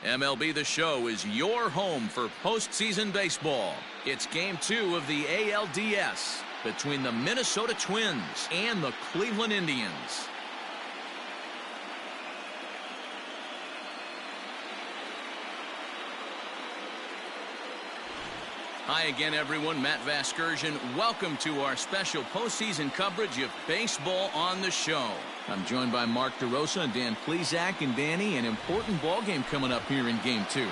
MLB The Show is your home for postseason baseball. It's Game 2 of the ALDS between the Minnesota Twins and the Cleveland Indians. Hi again, everyone. Matt Vasgersian. Welcome to our special postseason coverage of Baseball on the Show. I'm joined by Mark DeRosa, Dan Plesac, and Danny. An important ball game coming up here in Game 2.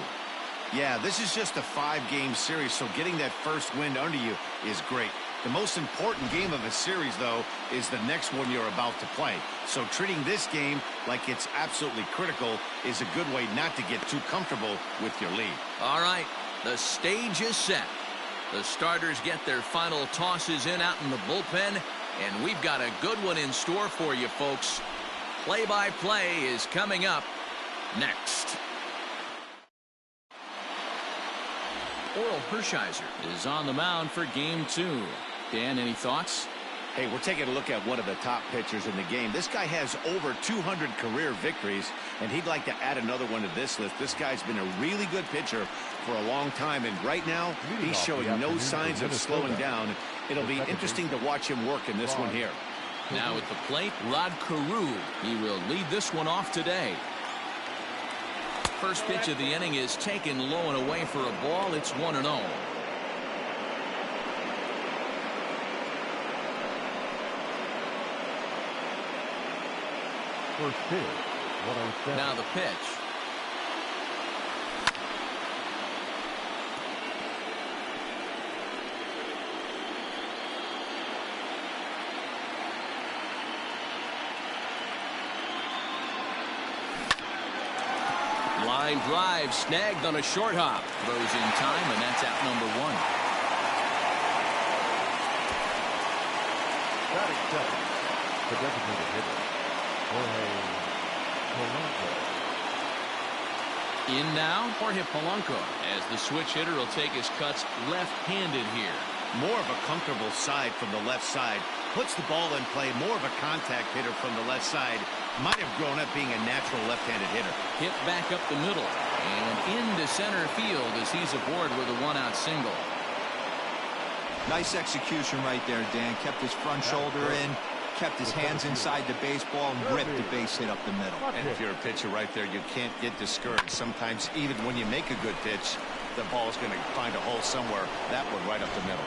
Yeah, this is just a 5-game series, so getting that first win under you is great. The most important game of a series, though, is the next one you're about to play. So treating this game like it's absolutely critical is a good way not to get too comfortable with your lead. All right, the stage is set. The starters get their final tosses in out in the bullpen, and we've got a good one in store for you, folks. Play-by-play is coming up next. Oral Hershiser is on the mound for Game 2. Dan, any thoughts? Hey, we're taking a look at one of the top pitchers in the game. This guy has over 200 career victories, and he'd like to add another one to this list. This guy's been a really good pitcher for a long time, and right now he's showing no signs of slowing down. It'll be interesting to watch him work in this one here. Now at the plate, Rod Carew. He will lead this one off today. First pitch of the inning is taken low and away for a ball. It's 1-0. First pitch. Now the pitch. Line drive snagged on a short hop. Throws in time, and that's out number 1. Batting second, the designated hitter, Jorge Polanco. In now, Jorge Polanco, as the switch hitter will take his cuts left-handed here. More of a comfortable side from the left side. Puts the ball in play. More of a contact hitter from the left side. Might have grown up being a natural left-handed hitter. Hit back up the middle and into center field as he's aboard with a 1-out single. Nice execution right there, Dan. Kept his front shoulder in, kept his hands inside the baseball, and ripped the base hit up the middle. And if you're a pitcher right there, you can't get discouraged. Sometimes even when you make a good pitch, the ball's going to find a hole somewhere. That one right up the middle.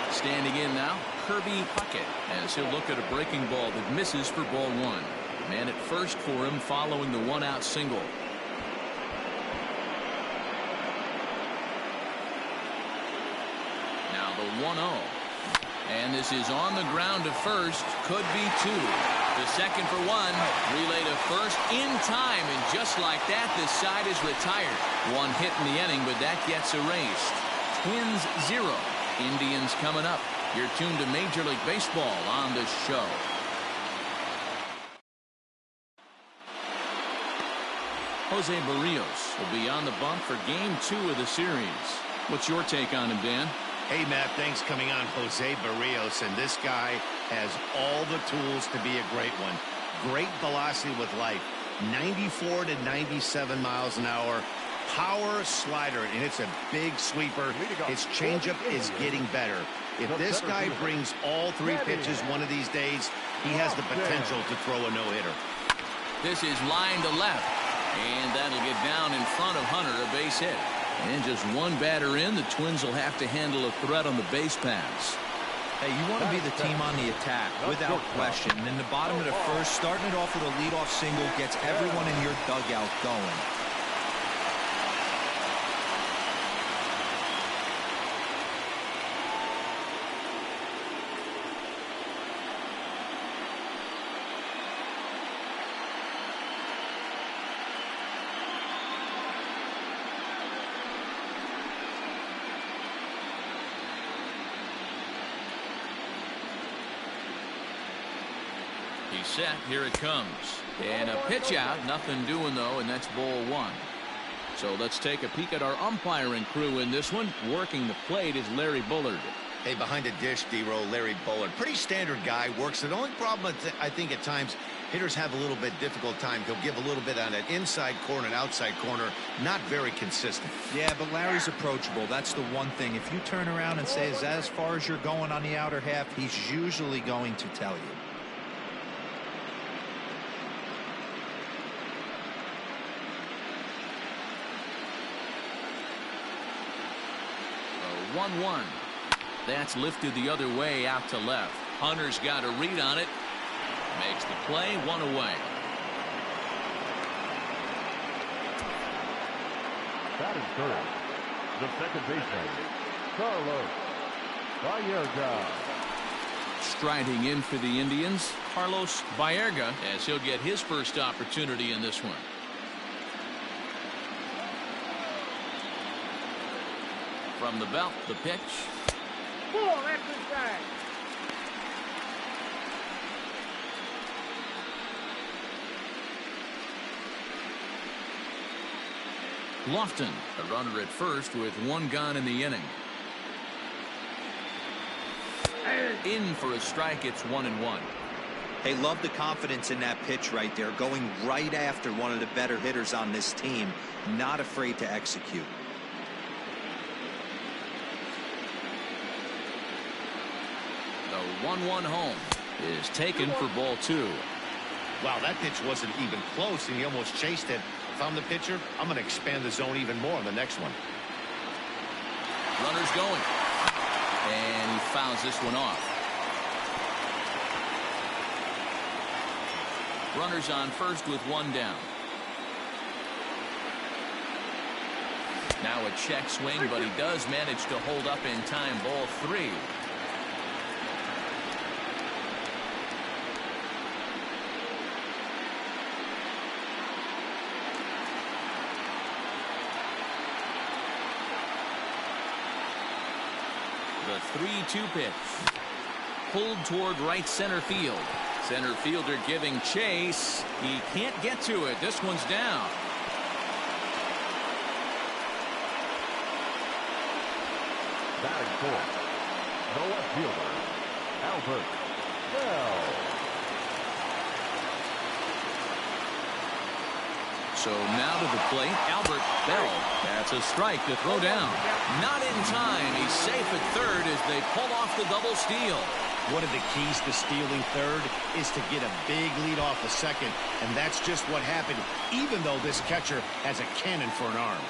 Standing in now, Kirby Puckett, as he'll look at a breaking ball that misses for ball 1. Man at first for him following the 1-out single. Now the 1-0. And this is on the ground to first. Could be 2. The second for 1. Relay to first in time. And just like that, this side is retired. One hit in the inning, but that gets erased. Twins 0. Indians coming up. You're tuned to Major League Baseball on the show. Jose Barrios will be on the bump for Game 2 of the series. What's your take on him, Dan? Hey, Matt, thanks coming on. Jose Barrios, and this guy has all the tools to be a great one. Great velocity with life. 94 to 97 miles an hour. Power slider, and it's a big sweeper. His changeup is getting better. If this guy brings all 3 pitches one of these days, he has the potential to throw a no-hitter. This is line to left, and that'll get down in front of Hunter, a base hit. And just one batter in, the Twins will have to handle a threat on the base paths. Hey, you want to be the team on the attack, without question. And in the bottom of the first, starting it off with a leadoff single gets everyone in your dugout going. He's set. Here it comes. And a pitch out. Nothing doing, though, and that's ball 1. So let's take a peek at our umpiring crew in this one. Working the plate is Larry Bullard. Hey, behind the dish, D-Roll, Larry Bullard. Pretty standard guy, works. The only problem, I think, at times, hitters have a little bit difficult time. He'll give a little bit on an inside corner and outside corner. Not very consistent. Yeah, but Larry's approachable. That's the one thing. If you turn around and say, is that as far as you're going on the outer half, he's usually going to tell you. A 1-1. That's lifted the other way out to left. Hunter's got a read on it. Makes the play, 1 away. Batting third, the second baseman, Carlos Baerga. Striding in for the Indians, Carlos Baerga, as he'll get his first opportunity in this one. From the belt, the pitch. Full exercise. Lofton, a runner at first with 1 gone in the inning. In for a strike, it's 1-1. Hey, love the confidence in that pitch right there, going right after one of the better hitters on this team, not afraid to execute. The 1-1 home is taken for ball 2. Wow, that pitch wasn't even close, and he almost chased it. If I'm the pitcher, I'm going to expand the zone even more on the next one. Runner's going. And he fouls this one off. Runners on first with 1 down. Now a check swing, but he does manage to hold up in time. Ball 3. The 3-2 pitch. Pulled toward right center field. Center fielder giving chase. He can't get to it. This one's down. Batting fourth, the left fielder, Albert Bell. So now to the plate, Albert Bell. That's a strike to throw down. Not in time. He's safe at third as they pull off the double steal. One of the keys to stealing third is to get a big lead off a second, and that's just what happened, even though this catcher has a cannon for an arm.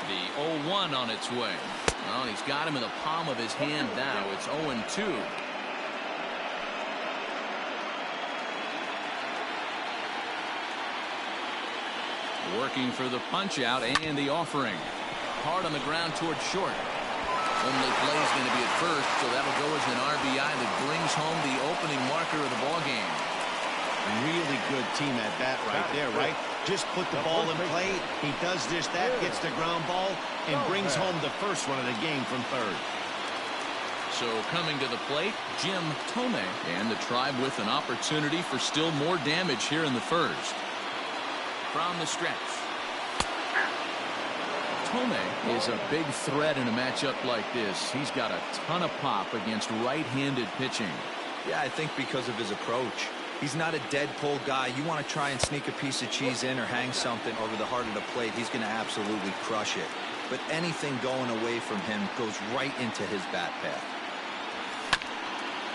The 0-1 on its way. Well, he's got him in the palm of his hand now. It's 0-2. Working for the punch out and the offering. Hard on the ground towards short. Only play is going to be at first, so that'll go as an RBI that brings home the opening marker of the ball game. Really good team at bat right there, right? Just put the ball in play. He does just that, gets the ground ball, and brings home the first run of the game from third. So coming to the plate, Jim Thome, and the Tribe with an opportunity for still more damage here in the first. From the stretch. Thome is a big threat in a matchup like this. He's got a ton of pop against right-handed pitching. Yeah, I think because of his approach. He's not a dead pull guy. You want to try and sneak a piece of cheese in or hang something over the heart of the plate, he's going to absolutely crush it. But anything going away from him goes right into his bat path.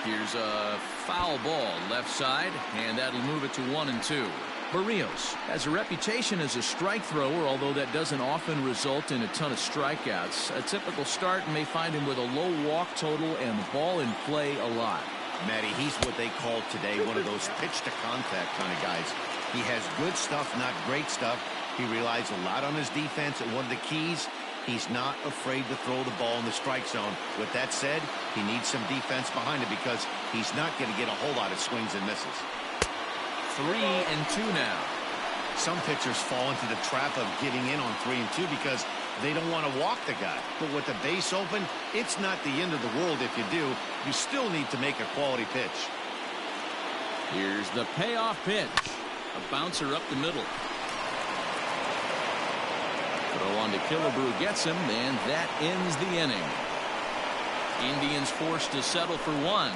Here's a foul ball left side, and that'll move it to 1-2. Barrios has a reputation as a strike thrower, although that doesn't often result in a ton of strikeouts. A typical start may find him with a low walk total and the ball in play a lot. Matty, he's what they call today one of those pitch-to-contact kind of guys. He has good stuff, not great stuff. He relies a lot on his defense, and one of the keys, he's not afraid to throw the ball in the strike zone. With that said, he needs some defense behind it because he's not going to get a whole lot of swings and misses. 3-2 now. Some pitchers fall into the trap of getting in on 3-2 because they don't want to walk the guy. But with the base open, it's not the end of the world if you do. You still need to make a quality pitch. Here's the payoff pitch. A bouncer up the middle. Throw on to Killebrew gets him, and that ends the inning. Indians forced to settle for 1.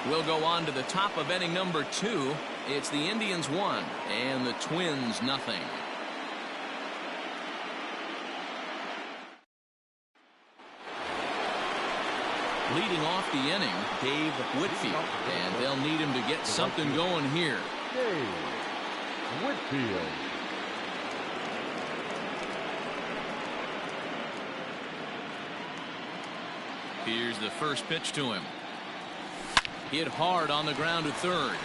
We'll go on to the top of inning number 2. It's the Indians 1 and the Twins nothing. Leading off the inning, Dave Whitfield, and they'll need him to get something going here. Dave Whitfield. Here's the first pitch to him. Hit hard on the ground to third.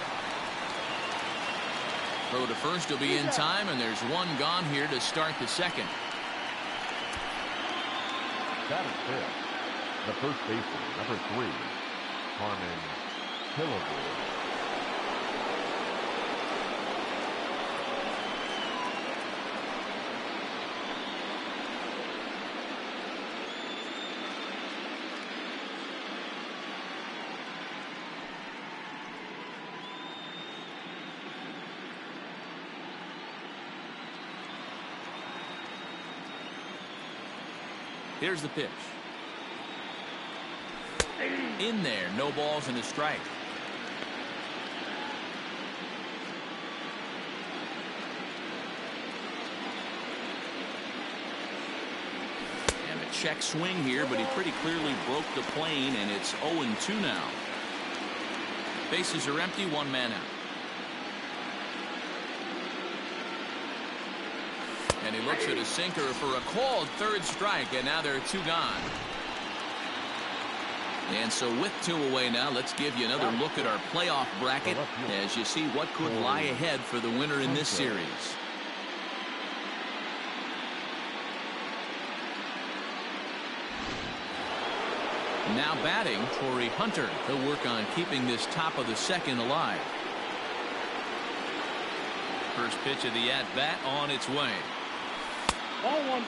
Throw to first will be in time, and there's one gone here to start the second. That is fifth. The first baseman, number 3, Harmon Killebrew. Here's the pitch. In there, no balls and a strike. And a check swing here, but he pretty clearly broke the plane, and it's 0-2 now. Bases are empty, one man out. And he looks at a sinker for a called third strike, and now there are 2 gone. And so with 2 away now, let's give you another look at our playoff bracket as you see what could lie ahead for the winner in this series. Now batting, Torrey Hunter. He'll work on keeping this top of the second alive. First pitch of the at-bat on its way. Ball 1.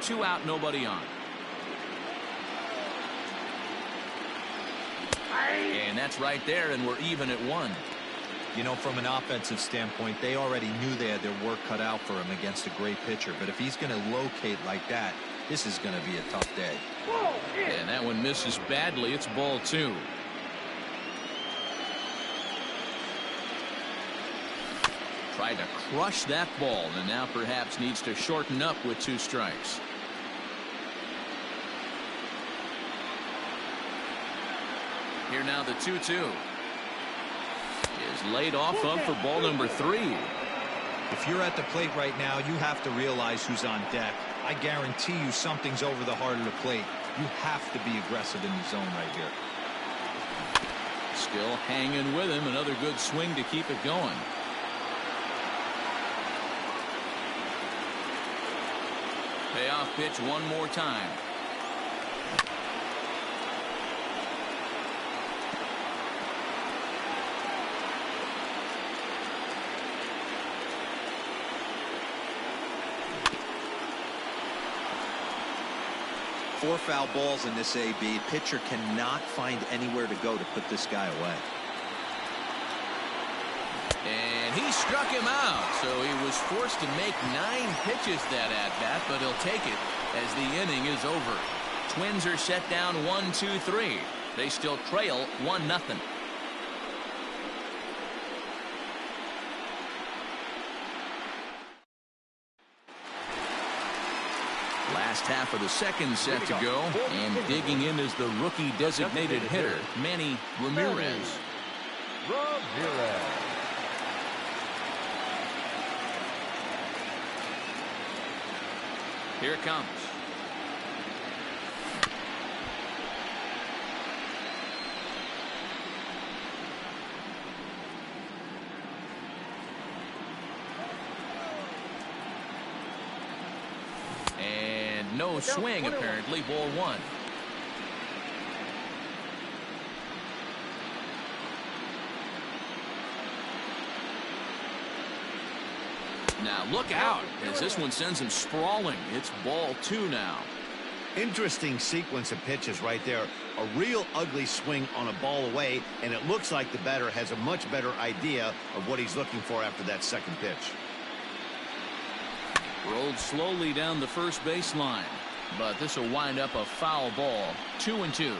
Two out, nobody on. And that's right there, and we're even at 1. You know, from an offensive standpoint, they already knew they had their work cut out for him against a great pitcher. But if he's going to locate like that, this is going to be a tough day. And that one misses badly. It's ball 2. Tried to crush that ball, and now perhaps needs to shorten up with 2 strikes. Here now the 2-2 is laid off of for ball number 3. If you're at the plate right now, you have to realize who's on deck. I guarantee you something's over the heart of the plate. You have to be aggressive in the zone right here. Still hanging with him. Another good swing to keep it going. Payoff pitch one more time. Four foul balls in this AB. Pitcher cannot find anywhere to go to put this guy away. And he struck him out, so he was forced to make 9 pitches that at-bat, but he'll take it as the inning is over. Twins are set down 1-2-3. They still trail 1-0. Last half of the second set to go, and digging in is the rookie designated hitter, Manny Ramirez. Here it comes. And no swing, apparently. Ball 1. Now look out as this one sends him sprawling. It's ball 2 now. Interesting sequence of pitches right there. A real ugly swing on a ball away, and it looks like the batter has a much better idea of what he's looking for after that second pitch. Rolled slowly down the first baseline. But this will wind up a foul ball. 2-2.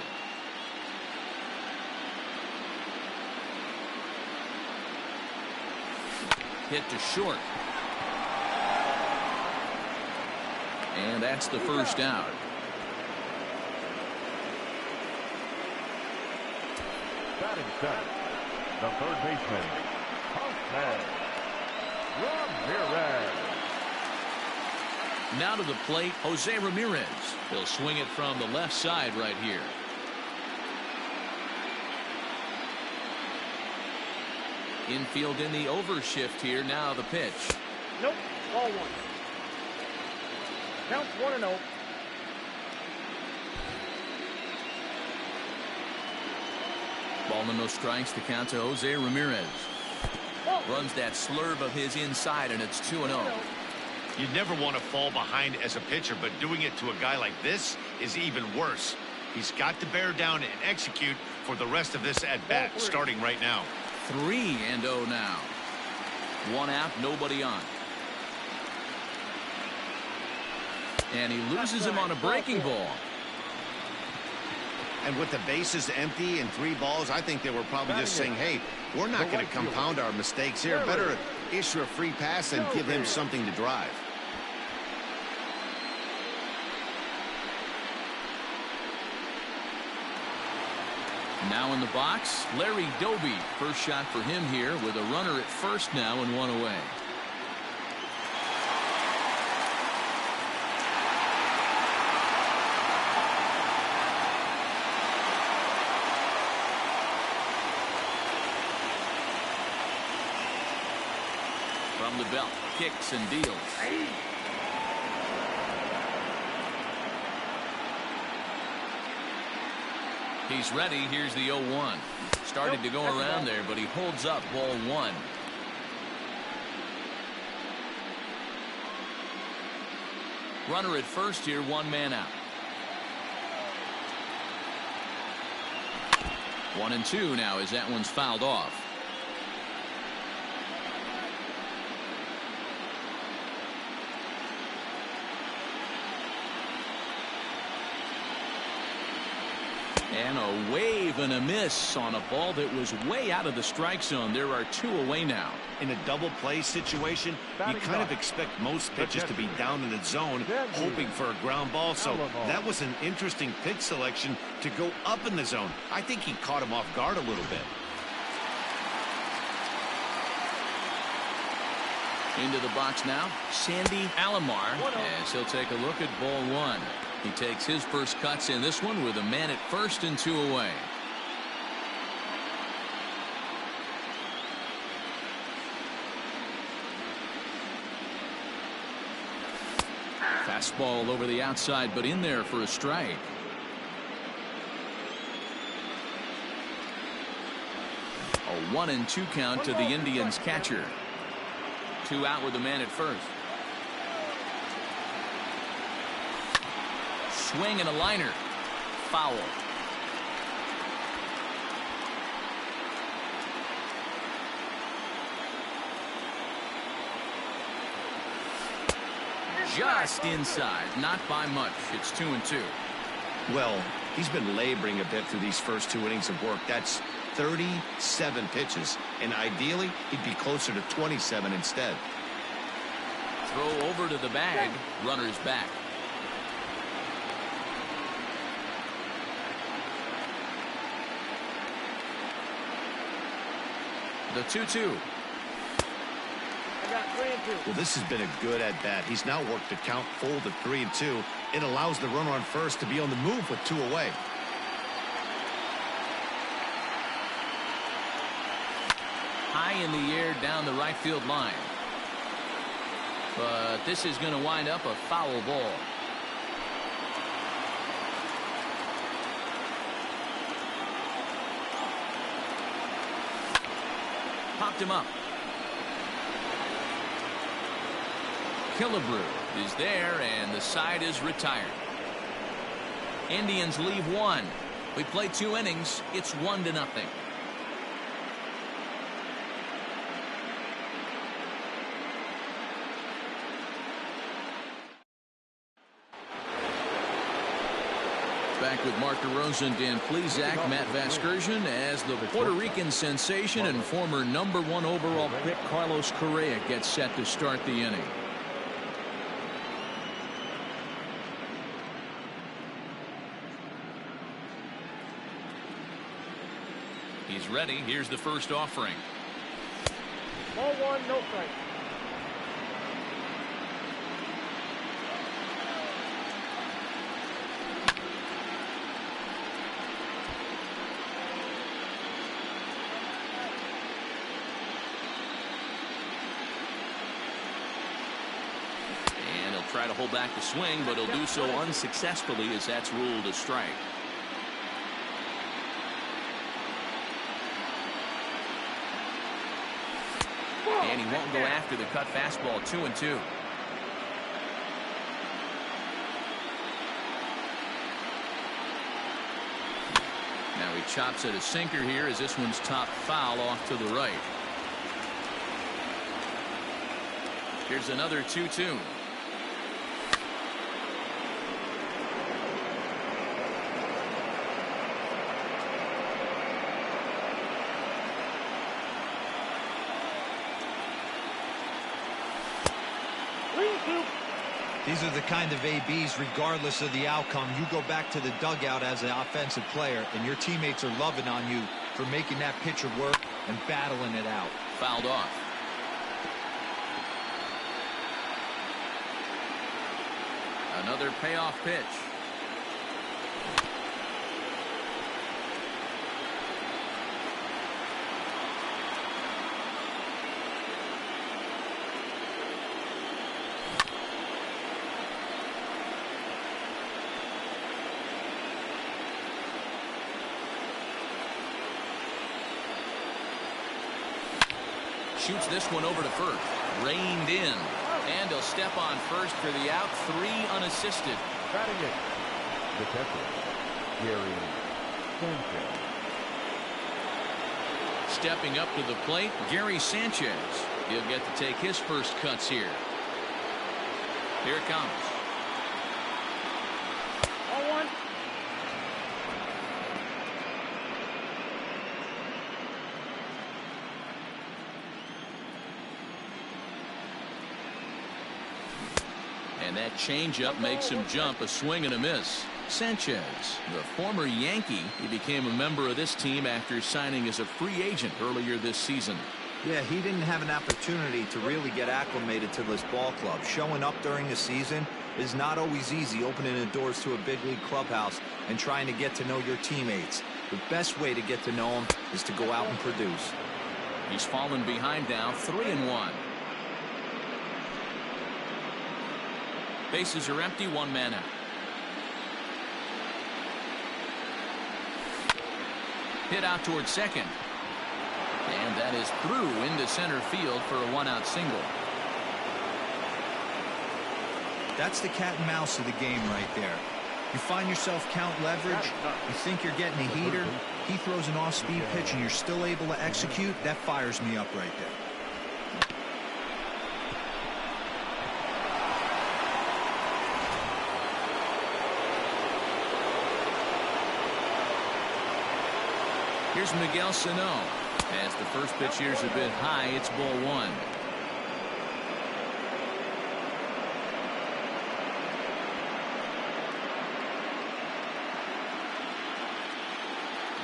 Hit to short. And that's the first out. Batting center, the third baseman, Ramirez. Now to the plate, Jose Ramirez. He'll swing it from the left side right here. Infield in the overshift here. Now the pitch. Nope. Ball one. Counts 1-0. Ball and no strikes to count to Jose Ramirez. Runs that slurve of his inside, and it's 2-0. You'd never want to fall behind as a pitcher, but doing it to a guy like this is even worse. He's got to bear down and execute for the rest of this at-bat, starting right now. 3-0 now. One out, nobody on. And he loses him on a breaking ball. And with the bases empty and 3 balls, I think they were probably just saying, hey, we're not going to compound our mistakes here. Better issue a free pass and give him something to drive. Now in the box, Larry Doby. First shot for him here with a runner at first now and 1 away. From the belt, kicks and deals. He's ready. Here's the 0-1. Started to go around there, but he holds up ball 1. Runner at first here, 1 man out. 1-2 now as that one's fouled off. And a wave and a miss on a ball that was way out of the strike zone. There are 2 away now. In a double play situation, you kind of expect most pitches to be down in the zone, hoping for a ground ball. So that was an interesting pitch selection to go up in the zone. I think he caught him off guard a little bit. Into the box now, Sandy Alomar, as he'll take a look at ball 1. He takes his first cuts in this one with a man at first and 2 away. Fastball over the outside, but in there for a strike. A 1-2 count to the Indians catcher. 2 out with the man at first. Swing and a liner. Foul. Just inside. Not by much. It's 2-2. Well, he's been laboring a bit through these first 2 innings of work. That's 37 pitches. And ideally, he'd be closer to 27 instead. Throw over to the bag. Runner's back. The 2-2. I got 3-2. Well, this has been a good at-bat. He's now worked the count full to 3-2. It allows the runner on first to be on the move with 2 away. High in the air down the right field line. But this is going to wind up a foul ball. Popped him up. Killebrew is there, and the side is retired. Indians leave 1. We play 2 innings. It's 1-0. Back with Mark DeRosa, Dan Plesac, Matt Vasgersian, as the Puerto Rican sensation and former #1 overall pick Carlos Correa gets set to start the inning. He's ready. Here's the first offering. Ball one, no strike. And he'll try to hold back the swing, but he'll do so unsuccessfully as that's ruled a strike. And he won't go after the cut fastball. 2-2. Now he chops at a sinker here as this one's top foul off to the right. Here's another 2-2. These are the kind of ABs, regardless of the outcome. You go back to the dugout as an offensive player, and your teammates are loving on you for making that pitcher work and battling it out. Fouled off. Another payoff pitch. Shoots this one over to first. Reined in. And he'll step on first for the out. 3 unassisted. Batting it, the catcher, Gary Sanchez. Stepping up to the plate, Gary Sanchez. He'll get to take his first cuts here. Here it comes. Ball one. And that changeup makes him jump. A swing and a miss. Sanchez, the former Yankee, he became a member of this team after signing as a free agent earlier this season. Yeah, he didn't have an opportunity to really get acclimated to this ball club. Showing up during the season is not always easy, opening the doors to a big league clubhouse and trying to get to know your teammates. The best way to get to know them is to go out and produce. He's fallen behind now, 3-1. Bases are empty, 1 man out. Hit out towards second. And that is through into center field for a 1-out single. That's the cat and mouse of the game right there. You find yourself count leverage, you think you're getting a heater, he throws an off-speed pitch and you're still able to execute, that fires me up right there. Here's Miguel Sano. As the first pitch here's a bit high, it's ball 1.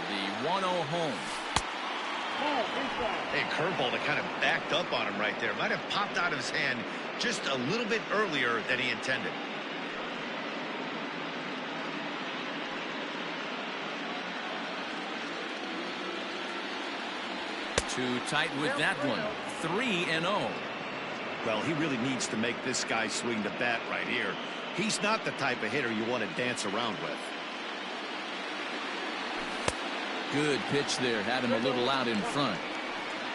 The 1-0 home. Hey, curveball that kind of backed up on him right there. Might have popped out of his hand just a little bit earlier than he intended. Too tight with that one. 3-0. Well, he really needs to make this guy swing the bat right here. He's not the type of hitter you want to dance around with. Good pitch there. Had him a little out in front.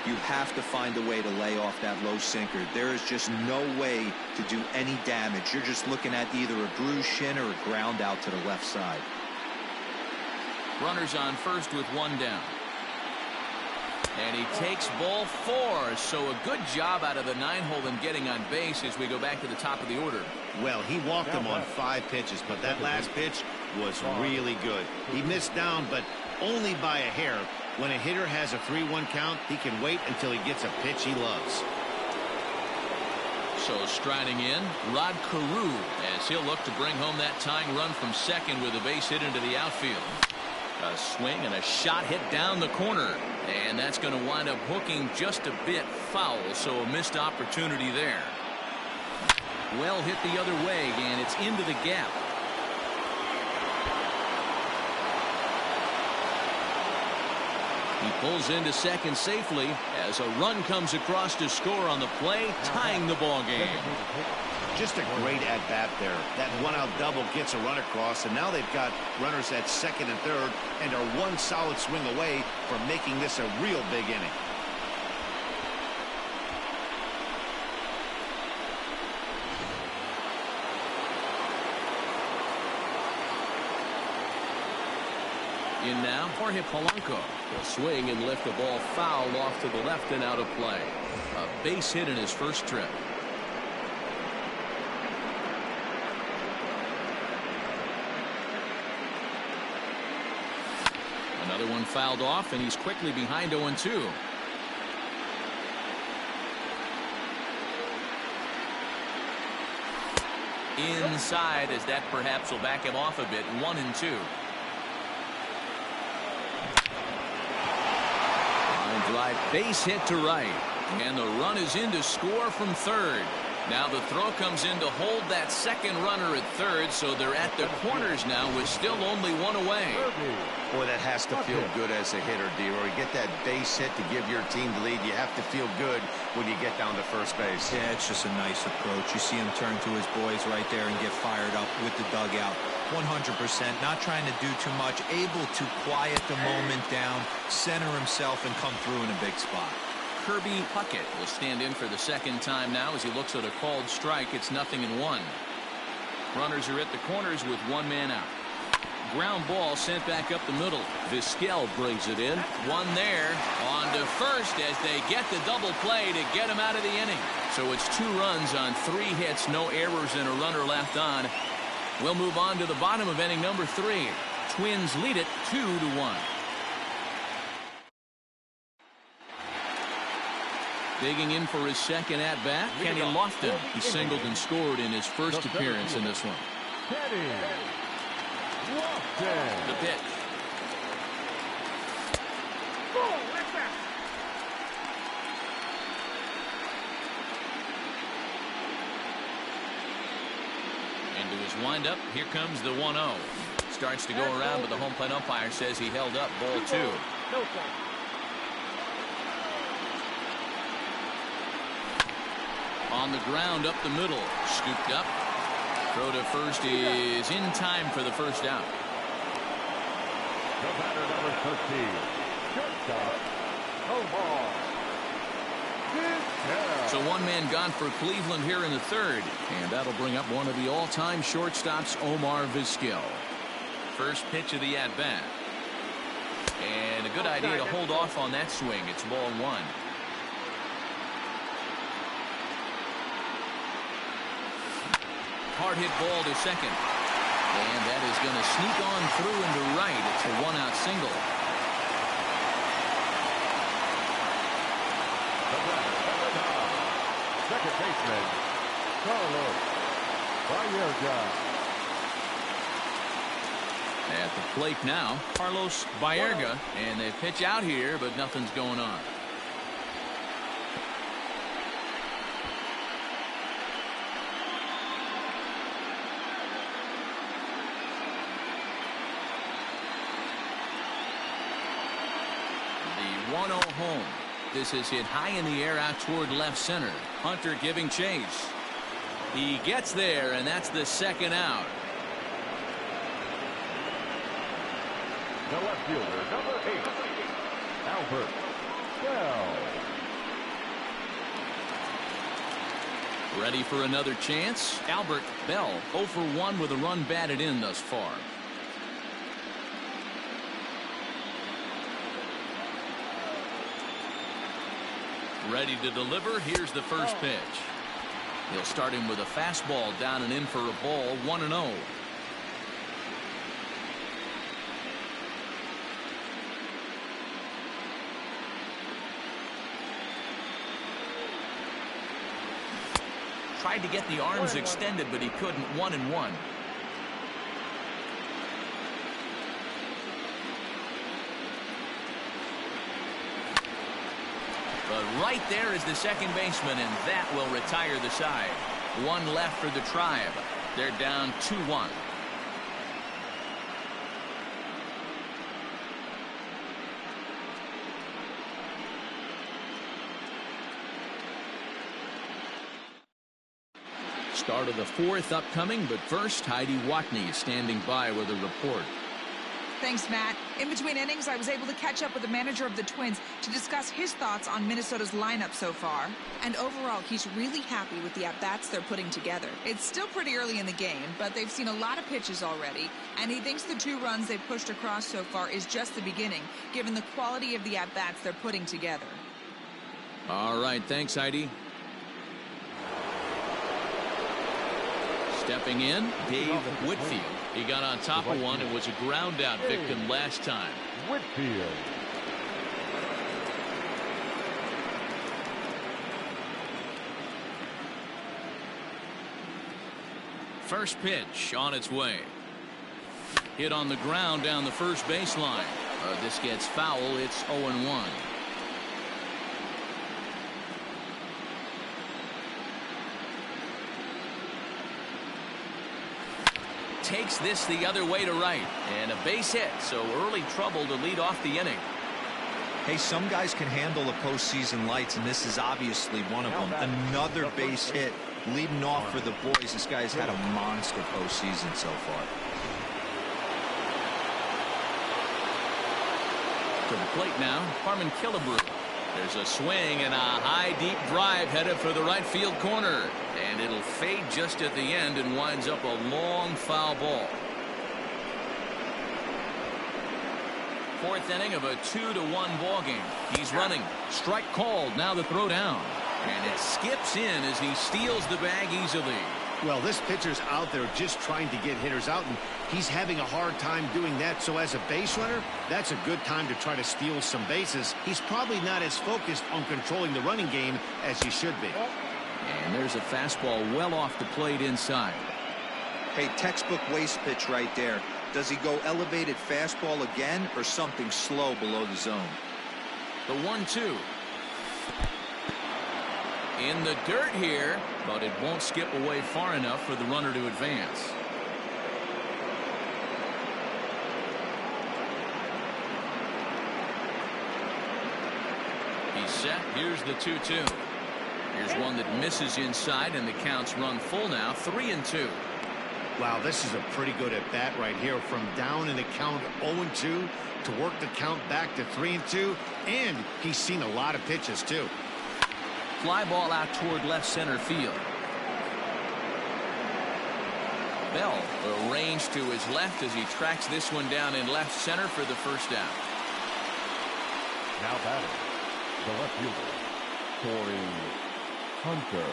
You have to find a way to lay off that low sinker. There is just no way to do any damage. You're just looking at either a bruised shin or a ground out to the left side. Runners on first with 1 down. And he takes ball 4. So a good job out of the 9-hole in getting on base as we go back to the top of the order. Well, he walked him on 5 pitches, but that last pitch was really good. He missed down, but only by a hair. When a hitter has a 3-1 count, he can wait until he gets a pitch he loves. So striding in, Rod Carew, as he'll look to bring home that tying run from second with a base hit into the outfield. A swing and a shot hit down the corner, and that's going to wind up hooking just a bit foul, so a missed opportunity there. Well hit the other way, and it's into the gap. He pulls into second safely as a run comes across to score on the play, tying the ball game. Just a great at-bat there. That one-out double gets a run across, and now they've got runners at second and third and are one solid swing away from making this a real big inning. In now, Jorge Polanco will swing and lift the ball foul off to the left and out of play. A base hit in his first trip. Another one fouled off, and he's quickly behind 0-2. Inside, as that perhaps will back him off a bit. 1-2. Drive base hit to right, and the run is in to score from third. Now the throw comes in to hold that second runner at third, so they're at the corners now with still only one away. Boy, that has to feel good as a hitter, D-Roy. You get that base hit to give your team the lead. You have to feel good when you get down to first base. Yeah, it's just a nice approach. You see him turn to his boys right there and get fired up with the dugout. 100%, not trying to do too much, able to quiet the moment down, center himself, and come through in a big spot. Kirby Puckett will stand in for the second time now as he looks at a called strike. It's 0-1. Runners are at the corners with one man out. Ground ball sent back up the middle. Vizquel brings it in. One there. On to first as they get the double play to get him out of the inning. So it's 2 runs on 3 hits, no errors, and a runner left on. We'll move on to the bottom of inning number 3. Twins lead it 2-1. Digging in for his second at-bat, Kenny Lofton. He singled and scored in his first appearance in this one. Kenny Lofton. The pitch. Into his windup, here comes the 1-0. Starts to go around, but the home plate umpire says he held up ball 2. No play. On the ground up the middle, scooped up. Throw to first is in time for the first out. The batter, number 13, shortstop, Omar Vizquel. So one man gone for Cleveland here in the third, and that'll bring up one of the all-time shortstops, Omar Vizquel. First pitch of the at-bat. And a good idea to hold off on that swing. It's ball 1. Hard hit ball to second. And that is going to sneak on through into right. It's a 1-out single. The batter, number 9, second baseman, Carlos Baerga. At the plate now, Carlos Baerga, and they pitch out here, but nothing's going on. The 1-0 home. This is hit high in the air out toward left center. Hunter giving chase. He gets there, and that's the second out. The left fielder, number 8, Albert Bell. Ready for another chance? Albert Bell 0 for 1 with a run batted in thus far. Ready to deliver. Here's the first pitch. He'll start him with a fastball down and in for a ball. 1-0. Tried to get the arms extended, but he couldn't. 1-1. But right there is the second baseman, and that will retire the side. One left for the Tribe. They're down 2-1. Start of the fourth upcoming, but first, Heidi Watney is standing by with a report. Thanks, Matt. In between innings, I was able to catch up with the manager of the Twins to discuss his thoughts on Minnesota's lineup so far. And overall, he's really happy with the at-bats they're putting together. It's still pretty early in the game, but they've seen a lot of pitches already, and he thinks the 2 runs they've pushed across so far is just the beginning, given the quality of the at-bats they're putting together. All right, thanks, Heidi. Stepping in, Dave Whitfield. He got on top of one and was a ground out victim last time. Whitfield. First pitch on its way. Hit on the ground down the first baseline. This gets foul. It's 0-1. Takes this the other way to right, and a base hit, so early trouble to lead off the inning. Hey, some guys can handle the postseason lights, and this is obviously one of them. Another base hit leading off for the boys. This guy's had a monster postseason so far. To the plate now, Harmon Killebrew. There's a swing and a high deep drive headed for the right field corner, and it'll fade just at the end and winds up a long foul ball. Fourth inning of a 2-1 ball game. He's running. Strike called. Now the throw down, and it skips in as he steals the bag easily. Well, this pitcher's out there just trying to get hitters out, and he's having a hard time doing that. So as a base runner, that's a good time to try to steal some bases. He's probably not as focused on controlling the running game as he should be. And there's a fastball well off the plate inside. Hey, textbook waste pitch right there. Does he go elevated fastball again or something slow below the zone? The 1-2. In the dirt here, but it won't skip away far enough for the runner to advance. He's set. Here's the 2-2. Here's one that misses inside, and the count's run full now. 3-2. Wow, this is a pretty good at bat right here. From down in the count 0-2 to work the count back to 3-2, and he's seen a lot of pitches too. Fly ball out toward left center field. Bell arranged to his left as he tracks this one down in left center for the first out. Now batting, the left fielder, Torrey Hunter.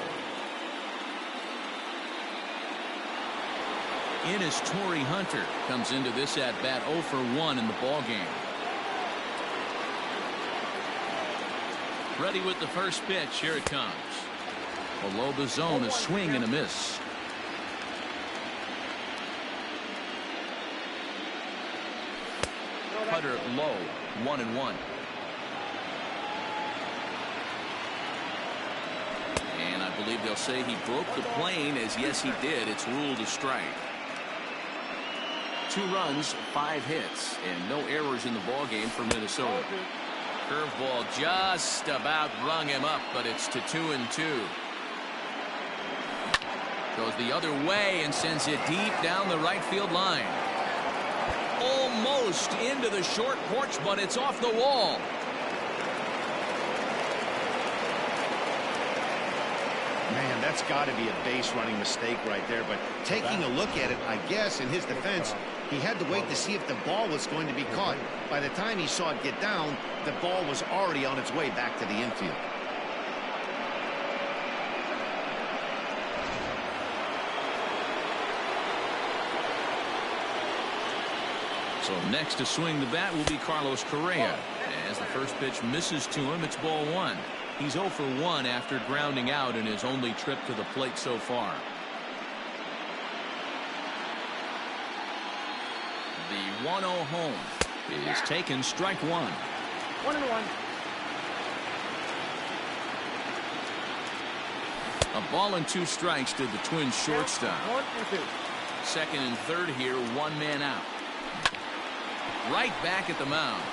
In is Torrey Hunter. Comes into this at bat 0 for 1 in the ball game. Ready with the first pitch. Here it comes. Below the zone, a swing and a miss. Cutter low. 1-1. And I believe they'll say he broke the plane, as yes he did. It's ruled a strike. 2 runs, 5 hits, and no errors in the ball game for Minnesota. Curveball just about rung him up, but it's to 2-2. Goes the other way and sends it deep down the right field line. Almost into the short porch, but it's off the wall. Man, that's got to be a base running mistake right there. But taking a look at it, I guess in his defense, he had to wait to see if the ball was going to be caught. By the time he saw it get down, the ball was already on its way back to the infield. So next to swing the bat will be Carlos Correa. As the first pitch misses to him, it's ball 1. He's 0 for 1 after grounding out in his only trip to the plate so far. The 1-0 home is taken, strike one. 1-1. A ball and 2 strikes to the Twins shortstop. 1-2. Second and third here, 1 man out. Right back at the mound.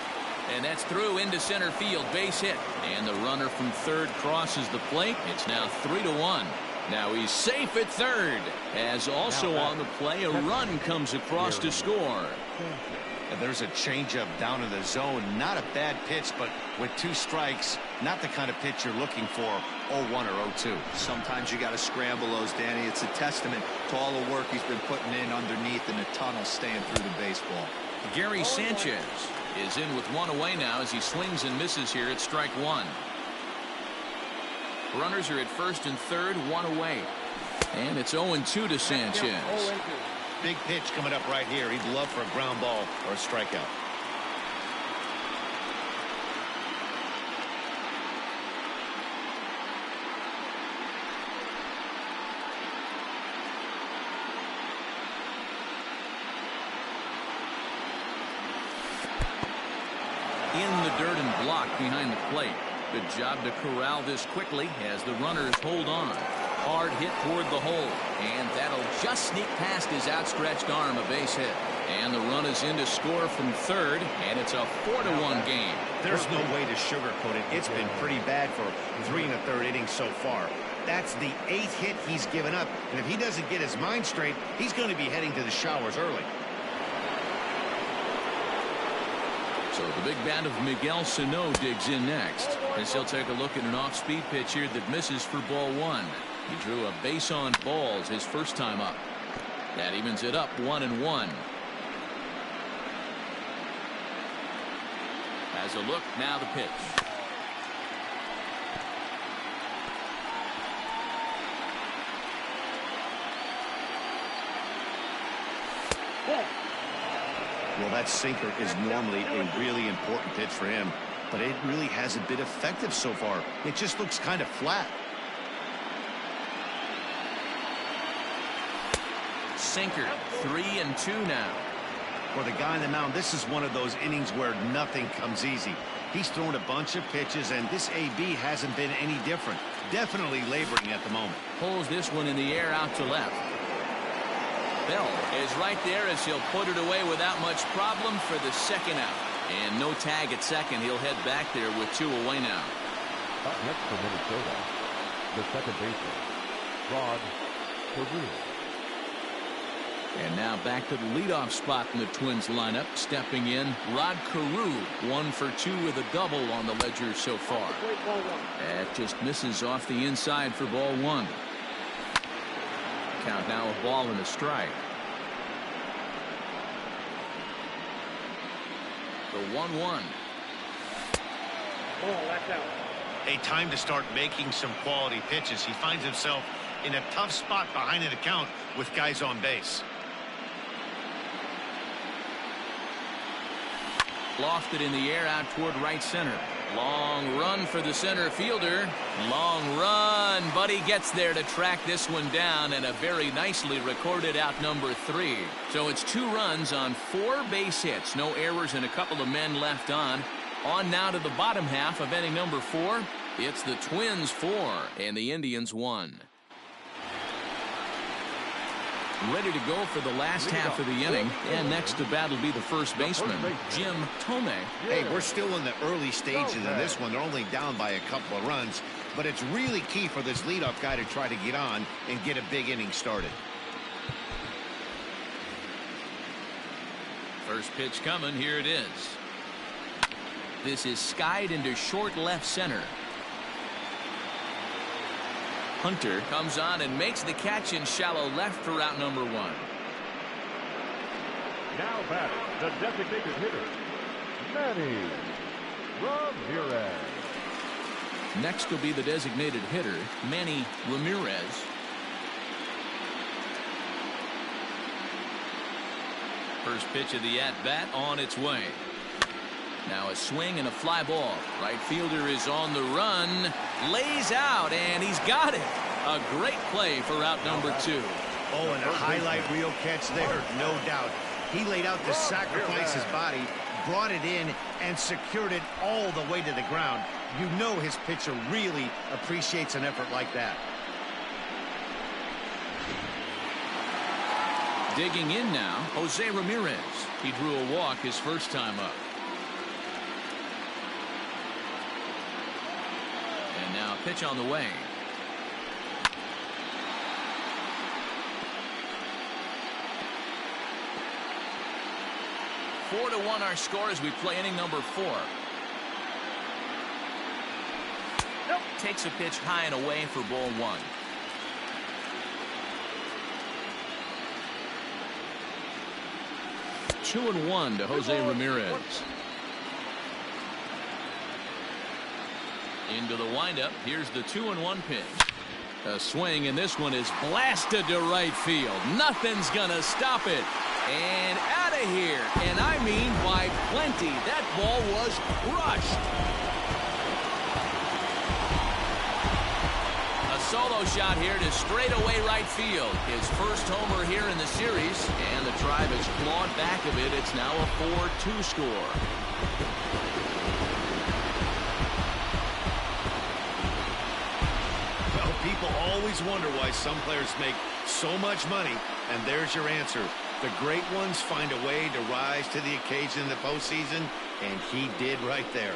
And that's through into center field, base hit. And the runner from third crosses the plate. It's now 3-1. Now he's safe at third. As also on the play, a run comes across to score. And there's a changeup down in the zone. Not a bad pitch, but with 2 strikes, not the kind of pitch you're looking for. 0-1 or 0-2. Sometimes you got to scramble those, Danny. It's a testament to all the work he's been putting in underneath in the tunnel, staying through the baseball. Gary Sanchez is in with 1 away now as he swings and misses here at strike 1. Runners are at first and third, 1 away. And it's 0-2 to Sanchez. 0-2. Big pitch coming up right here. He'd love for a ground ball or a strikeout. In the dirt and blocked behind the plate. Good job to corral this quickly as the runners hold on. Hard hit toward the hole, and that'll just sneak past his outstretched arm, a base hit. And the run is in to score from third, and it's a 4-1 game. There's no way to sugarcoat it. It's been pretty bad for 3 1/3 innings so far. That's the 8th hit he's given up, and if he doesn't get his mind straight, he's going to be heading to the showers early. So the big bat of Miguel Sano digs in next, as he'll take a look at an off-speed pitch here that misses for ball 1. He drew a base on balls his first time up. That evens it up 1-1. Has a look, now the pitch. Well, that sinker is normally a really important pitch for him, but it really hasn't been effective so far. It just looks kind of flat. Sinker, 3-2 now. For the guy on the mound, this is one of those innings where nothing comes easy. He's thrown a bunch of pitches, and this AB hasn't been any different. Definitely laboring at the moment. Pulls this one in the air out to left. Bell is right there as he'll put it away without much problem for the second out. And no tag at second. He'll head back there with 2 away now. Up next for Minnesota, the second baseman, Rod Carew. And now back to the leadoff spot in the Twins lineup. Stepping in, Rod Carew, 1 for 2 with a double on the ledger so far. That just misses off the inside for ball 1. Count now a ball and a strike. The 1-1. Oh, that's out. A time to start making some quality pitches. He finds himself in a tough spot behind the count with guys on base. Lofted in the air out toward right center. Long run for the center fielder. Long run, but he gets there to track this one down, and a very nicely recorded out number 3. So it's 2 runs on 4 base hits. No errors and a couple of men left on. On now to the bottom half of inning number 4. It's the Twins 4 and the Indians 1. Ready to go for the last half of the inning, and next to bat will be the first baseman, Jim Thome. Hey, we're still in the early stages of this one. They're only down by a couple of runs, but it's really key for this leadoff guy to try to get on and get a big inning started. First pitch coming, here it is. This is skied into short left center. Hunter comes on and makes the catch in shallow left for out number 1. Now batting, the designated hitter, Manny Ramirez. Next will be the designated hitter, Manny Ramirez. First pitch of the at-bat on its way. Now a swing and a fly ball. Right fielder is on the run, lays out, and he's got it. A great play for out number 2. Oh, and a highlight reel catch there, no doubt. He laid out to sacrifice his body, brought it in, and secured it all the way to the ground. You know his pitcher really appreciates an effort like that. Digging in now, Jose Ramirez. He drew a walk his first time up. And now pitch on the way. Four to 1 our score as we play inning number 4. Nope. Takes a pitch high and away for ball 1. Two and 1 to Jose Ramirez. Into the windup. Here's the 2-1 pitch. A swing, and this one is blasted to right field. Nothing's gonna stop it. And out of here. And I mean by plenty. That ball was crushed. A solo shot here to straightaway right field. His first homer here in the series. And the Tribe has clawed back a bit. It's now a 4-2 score. Well, people always wonder why some players make so much money. And there's your answer. The great ones find a way to rise to the occasion in the postseason, and he did right there.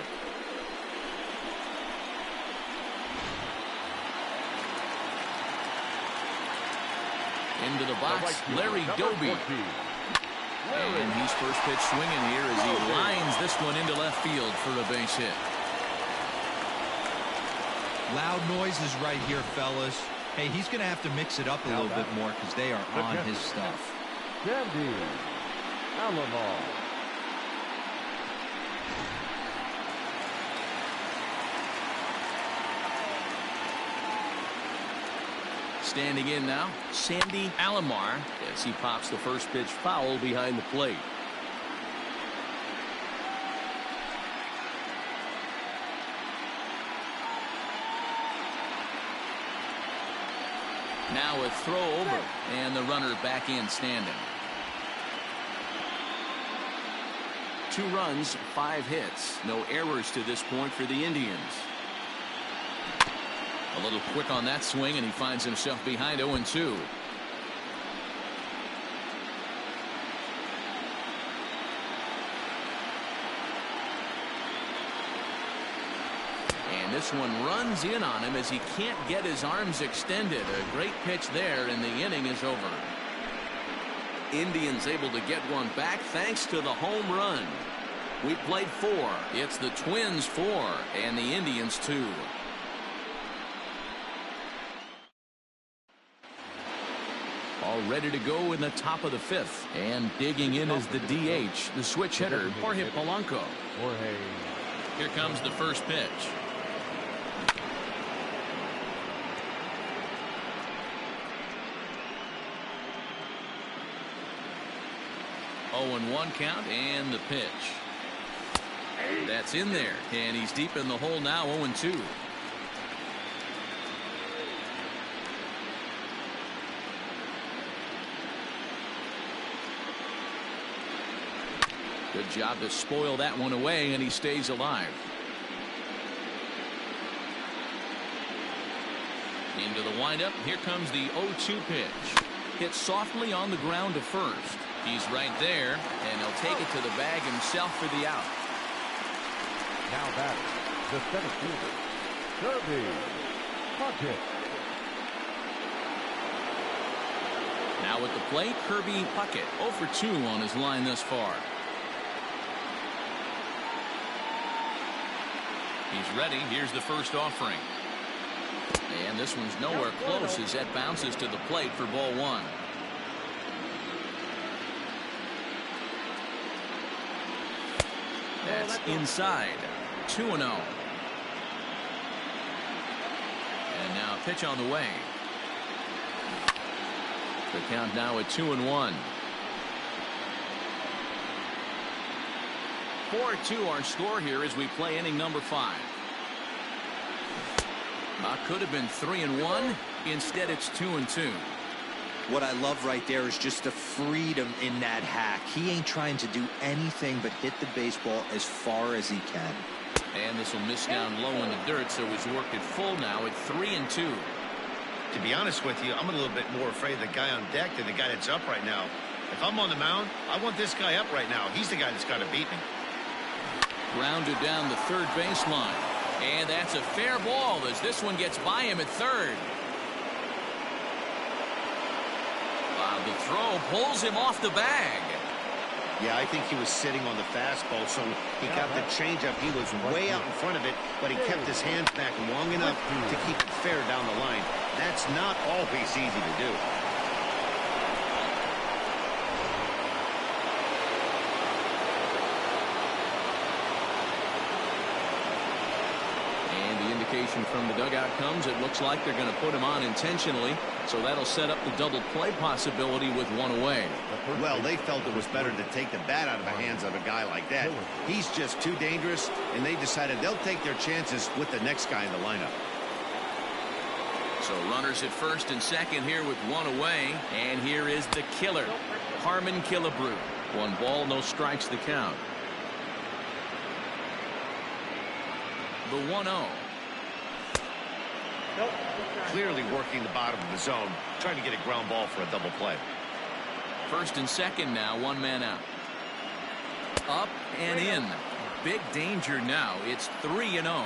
Into the box, Larry Doby. And he's first pitch swinging here as he lines this one into left field for a base hit. Loud noises right here, fellas. Hey, he's going to have to mix it up a little bit more because they are on his stuff. Sandy Alomar. Standing in now, Sandy Alomar as he pops the first pitch foul behind the plate. Now a throw over, and the runner back in standing. 2 runs, 5 hits. No errors to this point for the Indians. A little quick on that swing, and he finds himself behind 0-2. And this one runs in on him as he can't get his arms extended. A great pitch there, and the inning is over. Indians able to get one back thanks to the home run. We played 4. It's the Twins 4 and the Indians 2. All ready to go in the top of the 5th. And digging in is the DH, the switch hitter, Jorge Polanco. Here comes the first pitch. Oh, and 1 count, and the pitch. That's in there, and he's deep in the hole now, 0-2. Good job to spoil that one away, and he stays alive. Into the windup. Here comes the 0-2 pitch. Hit softly on the ground to first. He's right there, and he'll take it to the bag himself for the out. Now batter, the center fielder, Kirby Puckett. Now at the plate, Kirby Puckett, 0 for 2 on his line thus far. He's ready. Here's the first offering. And this one's nowhere close as that bounces to the plate for ball 1. That's inside. 2-0. And now a pitch on the way. The count now at 2-1. 4-2 our score here as we play inning number 5. Could have been 3-1. Instead, it's 2-2. What I love right there is just the freedom in that hack. He ain't trying to do anything but hit the baseball as far as he can. And this will miss down low in the dirt, so he's worked it full now at 3-2. To be honest with you, I'm a little bit more afraid of the guy on deck than the guy that's up right now. If I'm on the mound, I want this guy up right now. He's the guy that's got to beat me. Grounded down the third baseline. And that's a fair ball as this one gets by him at third. The throw pulls him off the bag. Yeah, I think he was sitting on the fastball, so he got the changeup. He was way out in front of it, but he kept his hands back long enough to keep it fair down the line. That's not always easy to do. From the dugout comes, it looks like they're going to put him on intentionally, so that'll set up the double play possibility with one away. Well, they felt it was better to take the bat out of the hands of a guy like that. He's just too dangerous, and they decided they'll take their chances with the next guy in the lineup. So runners at first and second here with one away, and here is the killer, Harmon Killebrew. 1 ball, no strikes, the count. The 1-0. Clearly working the bottom of the zone, trying to get a ground ball for a double play. First and second now, 1 man out. Up and in. Big danger now. It's 3-0.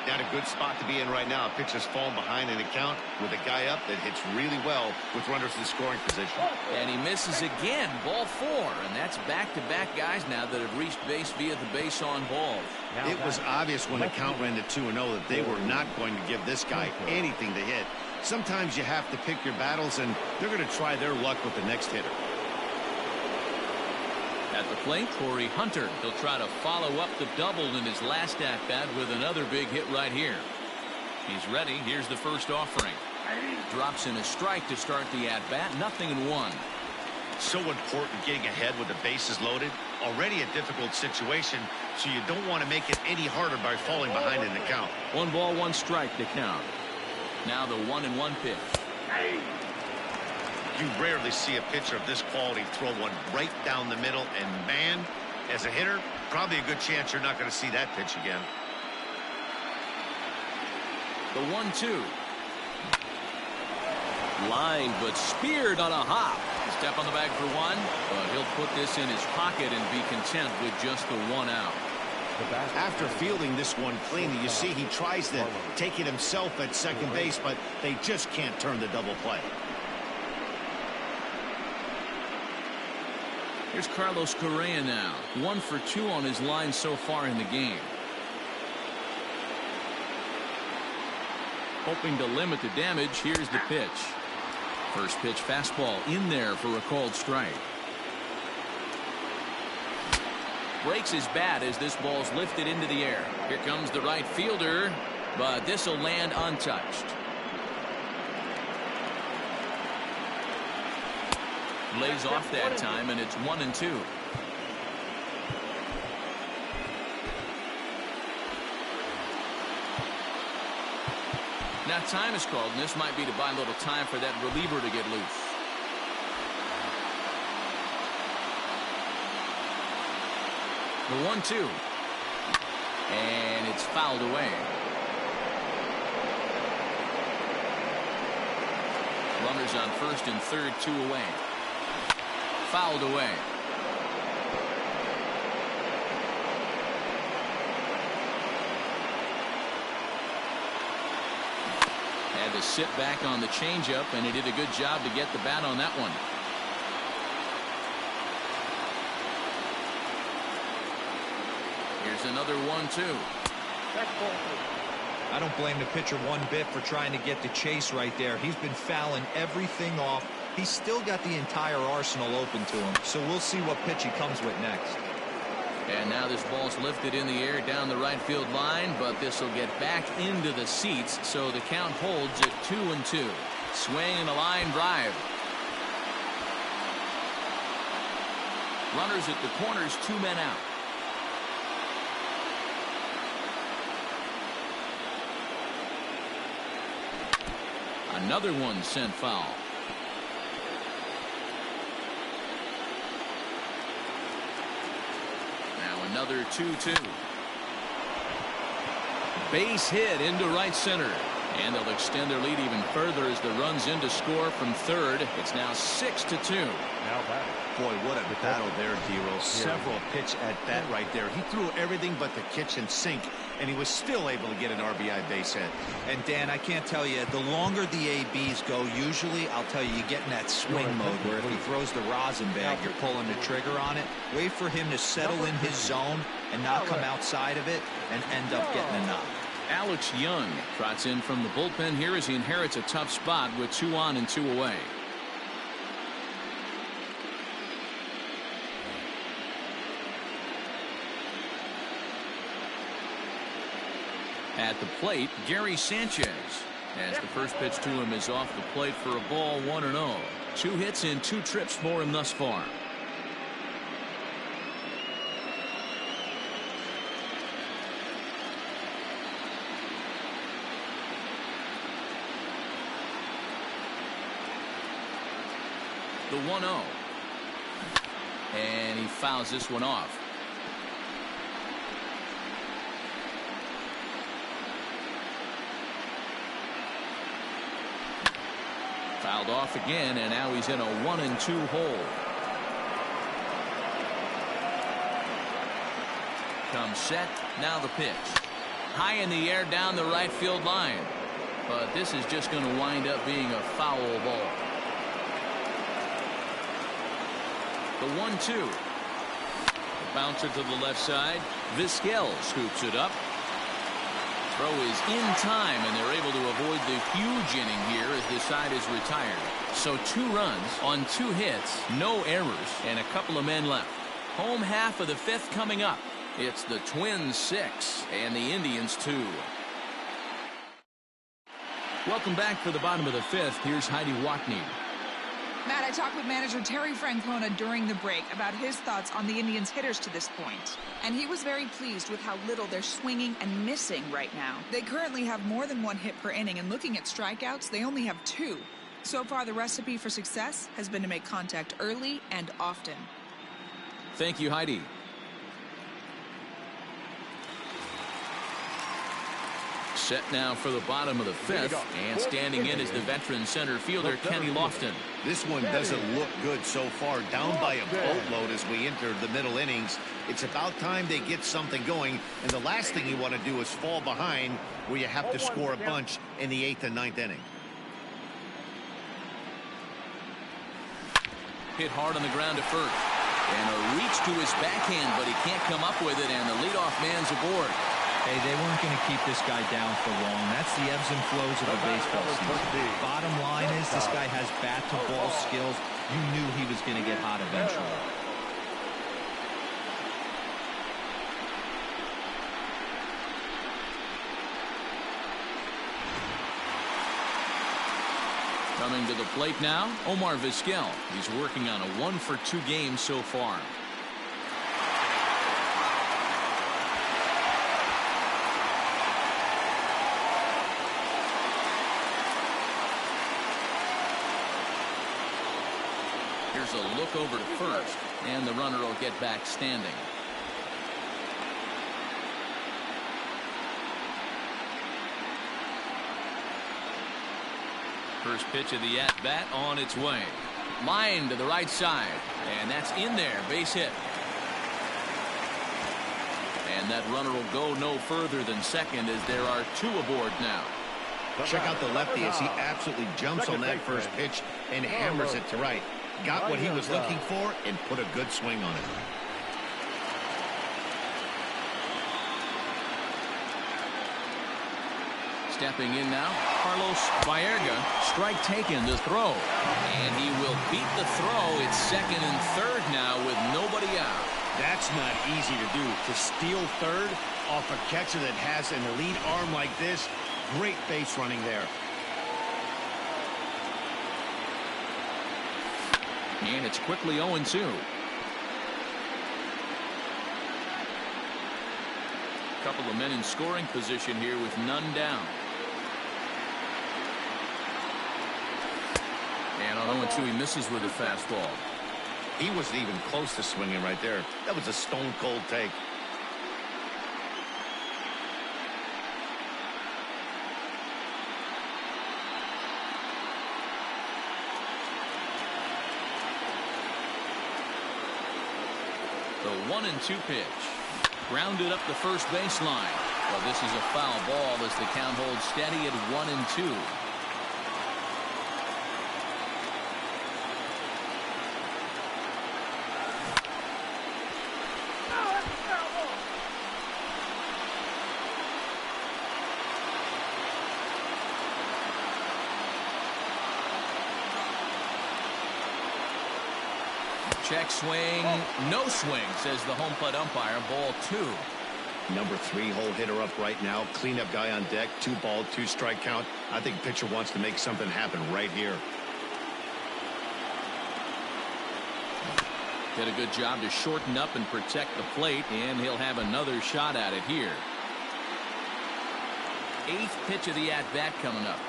Not a good spot to be in right now. Pitcher's falling behind in the count with a guy up that hits really well with runners in scoring position. And he misses again. Ball 4. And that's back-to-back guys now that have reached base via the base on balls. It was obvious when the count ran to 2-0 that they were not going to give this guy anything to hit. Sometimes you have to pick your battles, and they're going to try their luck with the next hitter. At the plate, Corey Hunter. He'll try to follow up the double in his last at-bat with another big hit right here. He's ready. Here's the first offering. Drops in a strike to start the at-bat. 0-1. So important getting ahead with the bases loaded. Already a difficult situation, so you don't want to make it any harder by falling behind in the count. 1 ball, 1 strike to count. Now the 1-1 pitch. You rarely see a pitcher of this quality throw one right down the middle, and man, as a hitter, probably a good chance you're not going to see that pitch again. The 1-2. Line, but speared on a hop. Step on the bag for 1, but he'll put this in his pocket and be content with just the 1 out. After fielding this one cleanly, you see he tries to take it himself at second base, but they just can't turn the double play. Here's Carlos Correa now. 1 for 2 on his line so far in the game. Hoping to limit the damage, here's the pitch. First pitch fastball in there for a called strike. Breaks his bat as this ball's lifted into the air. Here comes the right fielder, but this will land untouched. Lays off that time, and it's 1-2. Now time is called, and this might be to buy a little time for that reliever to get loose. The 1-2. And it's fouled away. Runners on first and third, 2 away. Fouled away. Had to sit back on the changeup, and he did a good job to get the bat on that one. Here's another 1-2. I don't blame the pitcher one bit for trying to get the chase right there. He's been fouling everything off. He's still got the entire arsenal open to him, so we'll see what pitch he comes with next. And now this ball's lifted in the air down the right field line, but this will get back into the seats, so the count holds at 2-2. Swing and a line drive. Runners at the corners, 2 men out. Another one sent foul. Now another 2-2. Base hit into right center. And they'll extend their lead even further as the runs in to score from third. It's now 6-2. Now back. Boy, what a battle there, D-Roll. Several pitch at bat right there. He threw everything but the kitchen sink, and he was still able to get an RBI base hit. And Dan, I can't tell you, the longer the ABs go, usually, I'll tell you, you get in that swing mode where if he throws the rosin bag, you're pulling the trigger on it. Wait for him to settle in his zone and not come outside of it and end up getting a knock. Alex Young trots in from the bullpen here as he inherits a tough spot with 2 on and 2 away. At the plate, Gary Sanchez, as the first pitch to him is off the plate for a ball, 1-0. 2 hits in 2 trips for him thus far. The 1-0. And he fouls this one off. Fouled off again, and now he's in a 1-2 hole. Comes set, now the pitch. High in the air down the right field line. But this is just going to wind up being a foul ball. The 1-2. The bouncer to the left side. Vizquel scoops it up. Throw is in time, and they're able to avoid the huge inning here as the side is retired. So 2 runs on 2 hits, no errors, and a couple of men left. Home half of the 5th coming up. It's the Twins 6 and the Indians 2. Welcome back for the bottom of the 5th. Here's Heidi Watney. Matt, I talked with manager Terry Francona during the break about his thoughts on the Indians' hitters to this point. And he was very pleased with how little they're swinging and missing right now. They currently have more than 1 hit per inning, and looking at strikeouts, they only have 2. So far, the recipe for success has been to make contact early and often. Thank you, Heidi. Set now for the bottom of the 5th, and standing in is the veteran center fielder Kenny Lofton. This one doesn't look good so far. Down by a boatload as we enter the middle innings. It's about time they get something going, and the last thing you want to do is fall behind where you have to score a bunch in the 8th and 9th inning. Hit hard on the ground to first, and a reach to his backhand, but he can't come up with it, and the leadoff man's aboard. Hey, they weren't going to keep this guy down for long. That's the ebbs and flows of a baseball season. Bottom line is this guy has bat-to-ball skills. You knew he was going to get hot eventually. Coming to the plate now, Omar Vizquel. He's working on a 1-for-2 game so far. Here's a look over to first, and the runner will get back standing. First pitch of the at-bat on its way. Line to the right side, and that's in there, base hit. And that runner will go no further than second as there are 2 aboard now. Check out the lefty as he absolutely jumps on that first pitch and hammers it to right. Got what he was looking for and put a good swing on it. Stepping in now, Carlos Baerga. Strike taken to throw. And he will beat the throw. It's second and third now with nobody out. That's not easy to do. To steal third off a catcher that has an elite arm like this. Great base running there. And it's quickly 0-2. Couple of men in scoring position here with none down. 0-2. He misses with a fastball. He wasn't even close to swinging right there. That was a stone-cold take. The 1-2 pitch. Grounded up the first baseline. Well, this is a foul ball as the count holds steady at 1-2. Check swing, no swing, says the home plate umpire. Ball 2. Number 3 hole hitter up right now. Cleanup guy on deck. 2-ball, 2-strike count. I think pitcher wants to make something happen right here. Did a good job to shorten up and protect the plate, and he'll have another shot at it here. 8th pitch of the at-bat coming up.